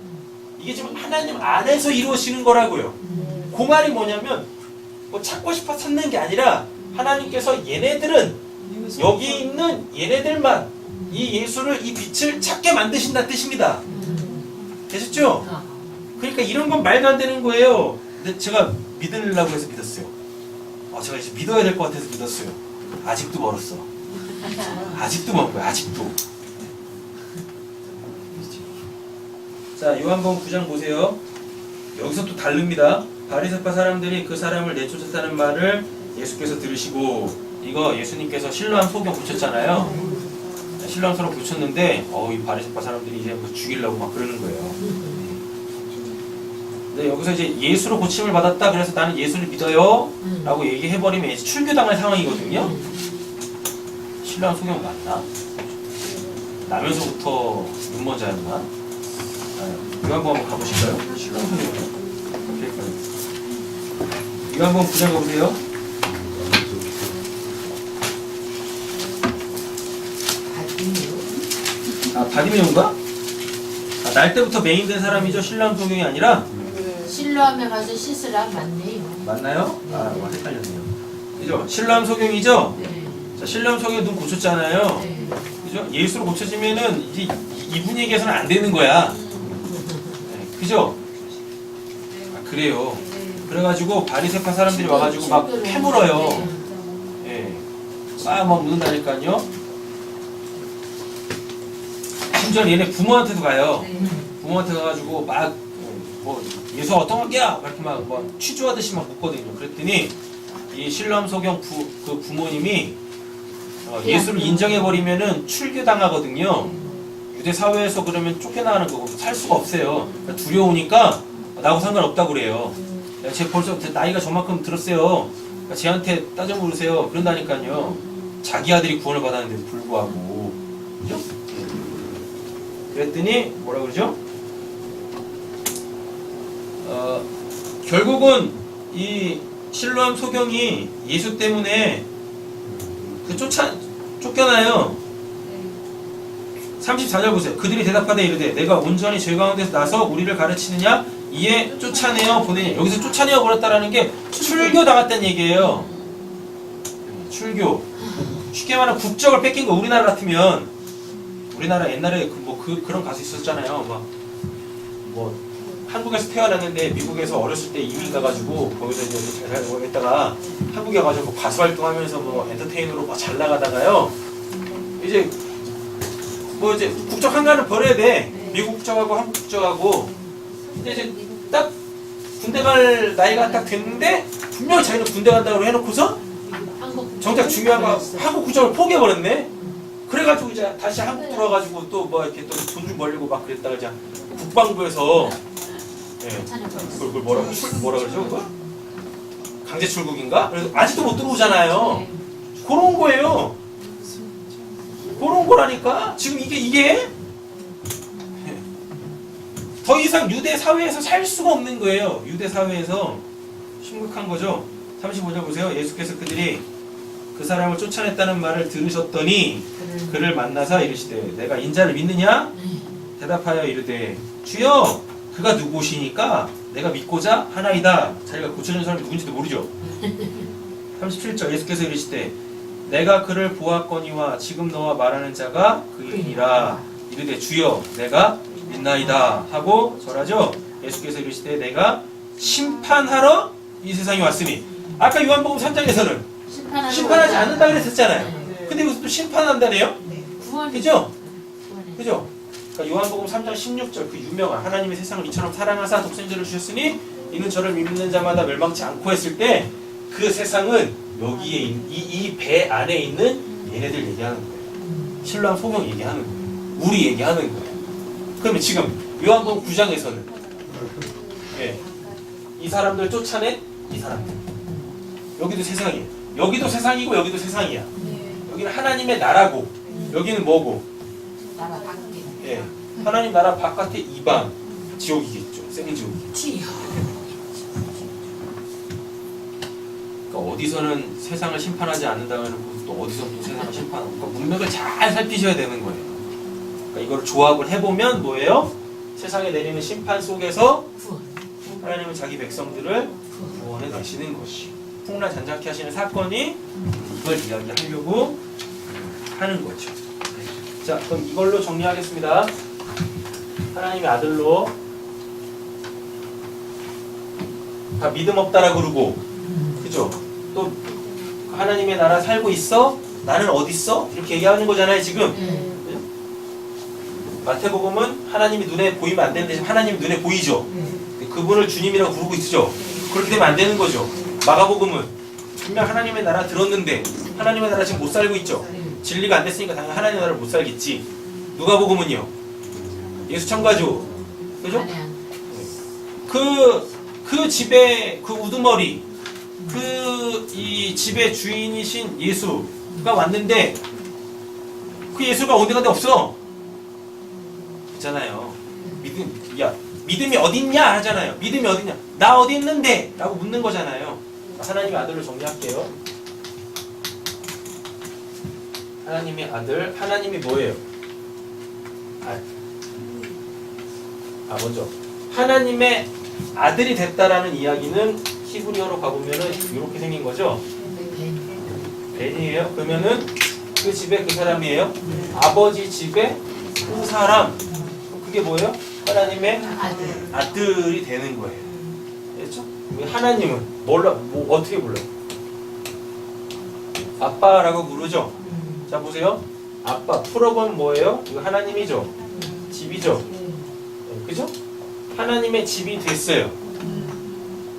이게 지금 하나님 안에서 이루어지는 거라고요. 그 말이 뭐냐면 뭐 찾고 싶어 찾는 게 아니라 하나님께서 얘네들은 여기 있는 얘네들만 이 예수를, 이 빛을 찾게 만드신다는 뜻입니다. 되셨죠? 그러니까 이런 건 말도 안 되는 거예요. 근데 제가 믿으려고 해서 믿었어요. 제가 이제 믿어야 될 것 같아서 믿었어요. 아직도 멀었어. 아직도 먼 거야. 아직도. 자, 요한복음 9장 보세요. 여기서 또 다릅니다. 바리새파 사람들이 그 사람을 내쫓았다는 말을 예수께서 들으시고, 이거 예수님께서 실로암 소경 붙였잖아요. 실로암 소경 붙였는데 이 바리새파 사람들이 이제 뭐 죽이려고 막 그러는 거예요. 근데 여기서 이제 예수로 고침을 받았다. 그래서 나는 예수를 믿어요 라고 얘기해버리면 이제 출교당할 상황이거든요. 신랑 소경 맞나? 나면서부터 눈먼자였나? 요한복음 한번 가보실까요? 신랑 소경 요한복음 9장 가보세요. 바디메오인가? 날 때부터 메인 된 사람이죠. 신랑 소경이 아니라 실로암에 가서 씻으라 맞네요. 맞나요? 헷갈렸네요. 그죠? 신랑 소경이죠? 네. 자, 신랑 소경이 눈 고쳤잖아요. 네. 그죠? 예수로 고쳐지면은 이제 이분 얘기해서는 안 되는 거야. 네, 그죠? 그래요. 그래가지고 바리새파 사람들이 와가지고 막 패물어요. 예. 막 묻는다니까요. 심지어 얘네 부모한테도 가요. 부모한테 가가지고 막 뭐 예수 어떤 관계야? 이렇게 막 취조하듯이 막 묻거든요. 그랬더니 이 실로암 소경 그 부모님이 예수를 인정해버리면은 출교당하거든요. 유대 사회에서 그러면 쫓겨나가는 거고 살 수가 없어요. 그러니까 두려우니까 나하고 상관없다고 그래요. 제 벌써 나이가 저만큼 들었어요. 그러니까 쟤한테 따져 물으세요. 그런다니까요. 자기 아들이 구원을 받았는데도 불구하고. 그죠? 그랬더니 뭐라 그러죠? 결국은 이 실로암 소경이 예수 때문에 쫓겨나요. 34절 보세요. 그들이 대답하되 이르되 내가 온전히 죄 가운데서 나서 우리를 가르치느냐 이에 쫓아내어 보내냐. 여기서 쫓아내어 버렸다라는 게 출교 당했다는 얘기예요. 출교. 쉽게 말하면 국적을 뺏긴 거. 우리나라 같으면 우리나라 옛날에 그런 가수 있었잖아요. 뭐 한국에서 태어났는데 미국에서 어렸을 때 이민 가가지고 거기서 이제 잘 살고 있다가 한국에 가가지고 가수 활동하면서 뭐 엔터테이너로 막 잘 나가다가요. 이제 뭐 이제 국적 한가를 버려야 돼. 미국 국적하고 한국 국적하고. 근데 이제 딱 군대 갈 나이가 딱 됐는데 분명히 자기는 군대 간다고 해놓고서 정작 중요한 거 한국 국적을 포기해버렸네. 그래가지고 이제 다시 한국 들어와가지고 또 뭐 이렇게 또 돈 좀 벌리고 막 그랬다가 이제 국방부에서 그걸 뭐라 그러죠 그거? 강제 출국인가? 그래서 아직도 못 들어오잖아요. 그런 거예요. 그런 거라니까. 지금 이게 더 이상 유대 사회에서 살 수가 없는 거예요. 유대 사회에서 심각한 거죠. 35절 보세요. 예수께서 그들이 그 사람을 쫓아냈다는 말을 들으셨더니 그를 만나서 이르시되 내가 인자를 믿느냐? 대답하여 이르되 주여 그가 누구시니까 내가 믿고자 하나이다. 자기가 고쳐준 사람이 누군지도 모르죠. 37절 예수께서 이르시되 내가 그를 보았거니와 지금 너와 말하는 자가 그이니라. 이르되 주여 내가 믿나이다 하고 절하죠. 예수께서 이르시되 내가 심판하러 이 세상에 왔으니. 아까 요한복음 3장에서는 심판하지 않는다 그랬었잖아요. 근데 여기서 또 심판한다네요. 그죠? 그죠? 그러니까 요한복음 3장 16절 그 유명한 하나님의 세상을 이처럼 사랑하사 독생자를 주셨으니 이는 저를 믿는 자마다 멸망치 않고 했을 때 그 세상은 여기에 이 배 안에 있는 얘네들 얘기하는 거예요. 신랑 소경 얘기하는 거예요. 우리 얘기하는 거예요. 그러면 지금 요한복음 9장에서는 이 사람들 쫓아낸 이 사람들 여기도 세상이에요. 여기도 세상이고 여기도 세상이야. 여기는 하나님의 나라고 여기는 뭐고? 나라 밖에. 하나님 나라 바깥에 이방 지옥이겠죠. 생지옥이겠죠. 그러니까 어디서는 세상을 심판하지 않는다고 해놓고 또 어디서 또 세상을 심판하고 그러니까 문맥을 잘 살피셔야 되는 거예요. 그러니까 이걸 조합을 해보면 뭐예요? 세상에 내리는 심판 속에서 하나님은 자기 백성들을 구원해 내시는 것이 풍랑잔잔케 하시는 사건이 이걸 이야기하려고 하는 거죠. 자, 그럼 이걸로 정리하겠습니다. 하나님의 아들로 다 믿음 없다라고 그러고, 그죠? 또 하나님의 나라 살고 있어? 나는 어디 있어? 이렇게 얘기하는 거잖아요, 지금. 그죠? 마태복음은 하나님이 눈에 보이면 안 되는데 하나님이 눈에 보이죠. 그분을 주님이라고 부르고 있죠. 그렇게 되면 안 되는 거죠. 마가복음은 분명 하나님의 나라 들었는데 하나님의 나라 지금 못 살고 있죠. 진리가 안 됐으니까 당연히 하나님의 나라를 못 살겠지. 누가복음은요. 예수 참가죠. 그죠? 그 집에 그 우두머리 이 집의 주인이신 예수가 왔는데 그 예수가 어디 간데 없어. 있잖아요. 믿음이 어딨냐 하잖아요. 믿음이 어딨냐? 나 어디 있는데? 라고 묻는 거잖아요. 하나님의 아들로 정리할게요. 하나님의 아들, 하나님이 뭐예요? 먼저 하나님의 아들이 됐다라는 이야기는 히브리어로 가보면은 이렇게 생긴 거죠. 벤이에요. 그러면은 그 집에 그 사람이에요. 아버지 집에 그 사람. 그게 뭐예요? 하나님의 아들이 되는 거예요. 그렇죠? 하나님은 어떻게 불러요? 아빠라고 부르죠. 자 보세요. 아빠 풀어보면 뭐예요? 이거 하나님이죠. 집이죠. 그죠? 하나님의 집이 됐어요.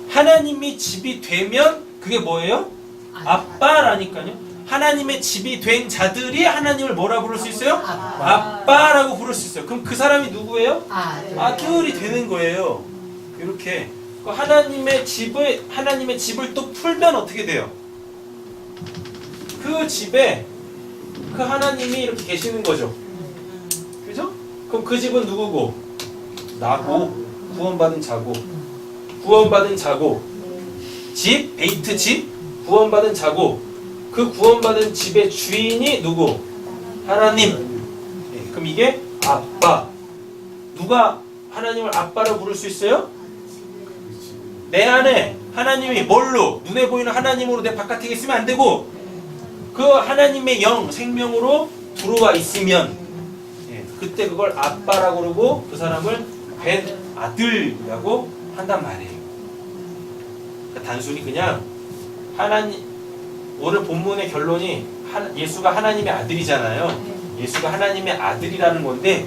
하나님이 집이 되면 그게 뭐예요? 아빠라니까요. 하나님의 집이 된 자들이 하나님을 뭐라 부를 수 있어요? 아빠라고 부를 수 있어요. 그럼 그 사람이 누구예요? 아들이 되는 거예요. 이렇게 하나님의 집을 또 풀면 어떻게 돼요? 그 집에 그 하나님이 이렇게 계시는 거죠. 그죠? 그럼 그 집은 누구고? 나고 구원받은 자고 집, 베이트 집, 구원받은 자고 그 구원받은 집의 주인이 누구? 하나님. 그럼 이게 아빠. 누가 하나님을 아빠로 부를 수 있어요? 내 안에 하나님이 뭘로? 눈에 보이는 하나님으로 내 바깥에 있으면 안 되고 그 하나님의 영, 생명으로 들어와 있으면 그때 그걸 아빠라고 그러고 그 사람을 된 아들이라고 한단 말이에요. 그러니까 단순히 그냥 오늘 본문의 결론이 예수가 하나님의 아들이잖아요. 예수가 하나님의 아들이라는 건데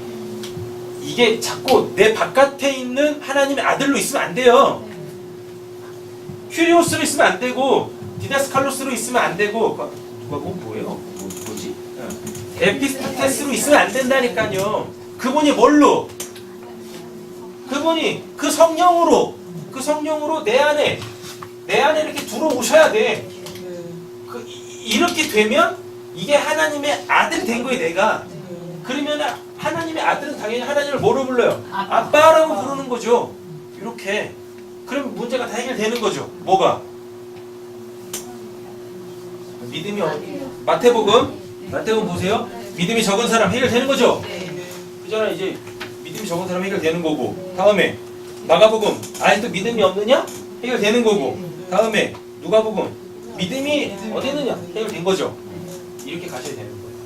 이게 자꾸 내 바깥에 있는 하나님의 아들로 있으면 안 돼요. 큐리오스로 있으면 안 되고 디다스칼로스로 있으면 안 되고 누가 뭐예요? 뭐지? 에피스타테스로 있으면 안 된다니까요. 그분이 뭘로? 그분이 그 성령으로 내 안에 이렇게 들어오셔야 돼. 이렇게 되면 이게 하나님의 아들이 된 거예요, 내가. 그러면 하나님의 아들은 당연히 하나님을 뭐로 불러요? 아빠라고 부르는 거죠. 이렇게. 그럼 문제가 다 해결되는 거죠. 뭐가? 믿음이 마태복음 보세요. 믿음이 적은 사람 해결되는 거죠. 그잖아. 이제 믿음이 적은 사람 해결되는 거고. 다음에 마가복음 아직도 믿음이 없느냐? 해결되는 거고. 다음에 누가복음 믿음이 어디 있느냐? 해결된 거죠. 이렇게 가셔야 되는 거예요.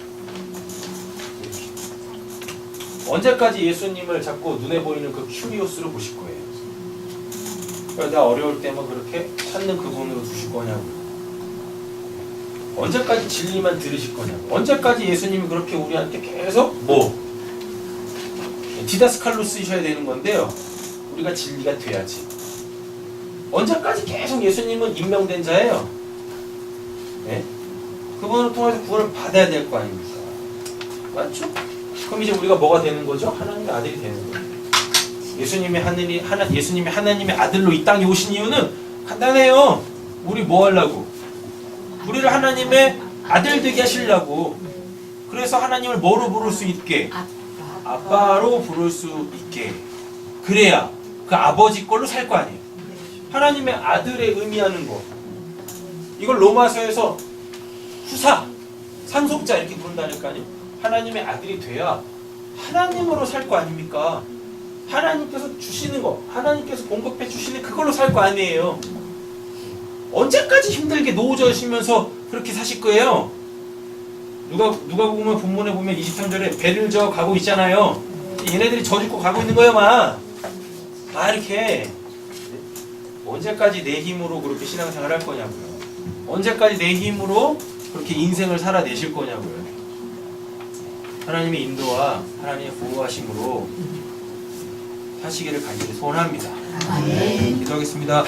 이렇게. 언제까지 예수님을 자꾸 눈에 보이는 그 큐리오스로 보실 거예요? 내가 어려울 때만 그렇게 찾는 그분으로 두실 거냐고요. 언제까지 진리만 들으실 거냐고. 언제까지 예수님이 그렇게 우리한테 계속 디다스칼로 쓰셔야 되는 건데요. 우리가 진리가 돼야지. 언제까지 계속 예수님은 임명된 자예요. 네? 그분을 통해서 구원을 받아야 될 거 아닙니까? 맞죠? 그럼 이제 우리가 뭐가 되는 거죠? 하나님의 아들이 되는 거예요. 예수님이 하나님의 아들로 이 땅에 오신 이유는 간단해요. 우리 뭐 하려고? 우리를 하나님의 아들 되게 하시려고. 그래서 하나님을 뭐로 부를 수 있게? 아빠로 부를 수 있게. 그래야 그 아버지 걸로 살 거 아니에요. 하나님의 아들의 의미하는 거. 이걸 로마서에서 후사, 상속자 이렇게 부른다니까요. 하나님의 아들이 돼야 하나님으로 살 거 아닙니까? 하나님께서 주시는 거, 하나님께서 공급해 주시는 그걸로 살 거 아니에요. 언제까지 힘들게 노저시면서 그렇게 사실 거예요? 누가 보면 본문에 보면 23절에 배를 저어 가고 있잖아요. 얘네들이 저 짚고 가고 있는 거예요, 막 이렇게. 언제까지 내 힘으로 그렇게 신앙생활 할 거냐고요. 언제까지 내 힘으로 그렇게 인생을 살아내실 거냐고요. 하나님의 인도와 하나님의 보호하심으로 사시기를 간절히 소원합니다. 기도하겠습니다.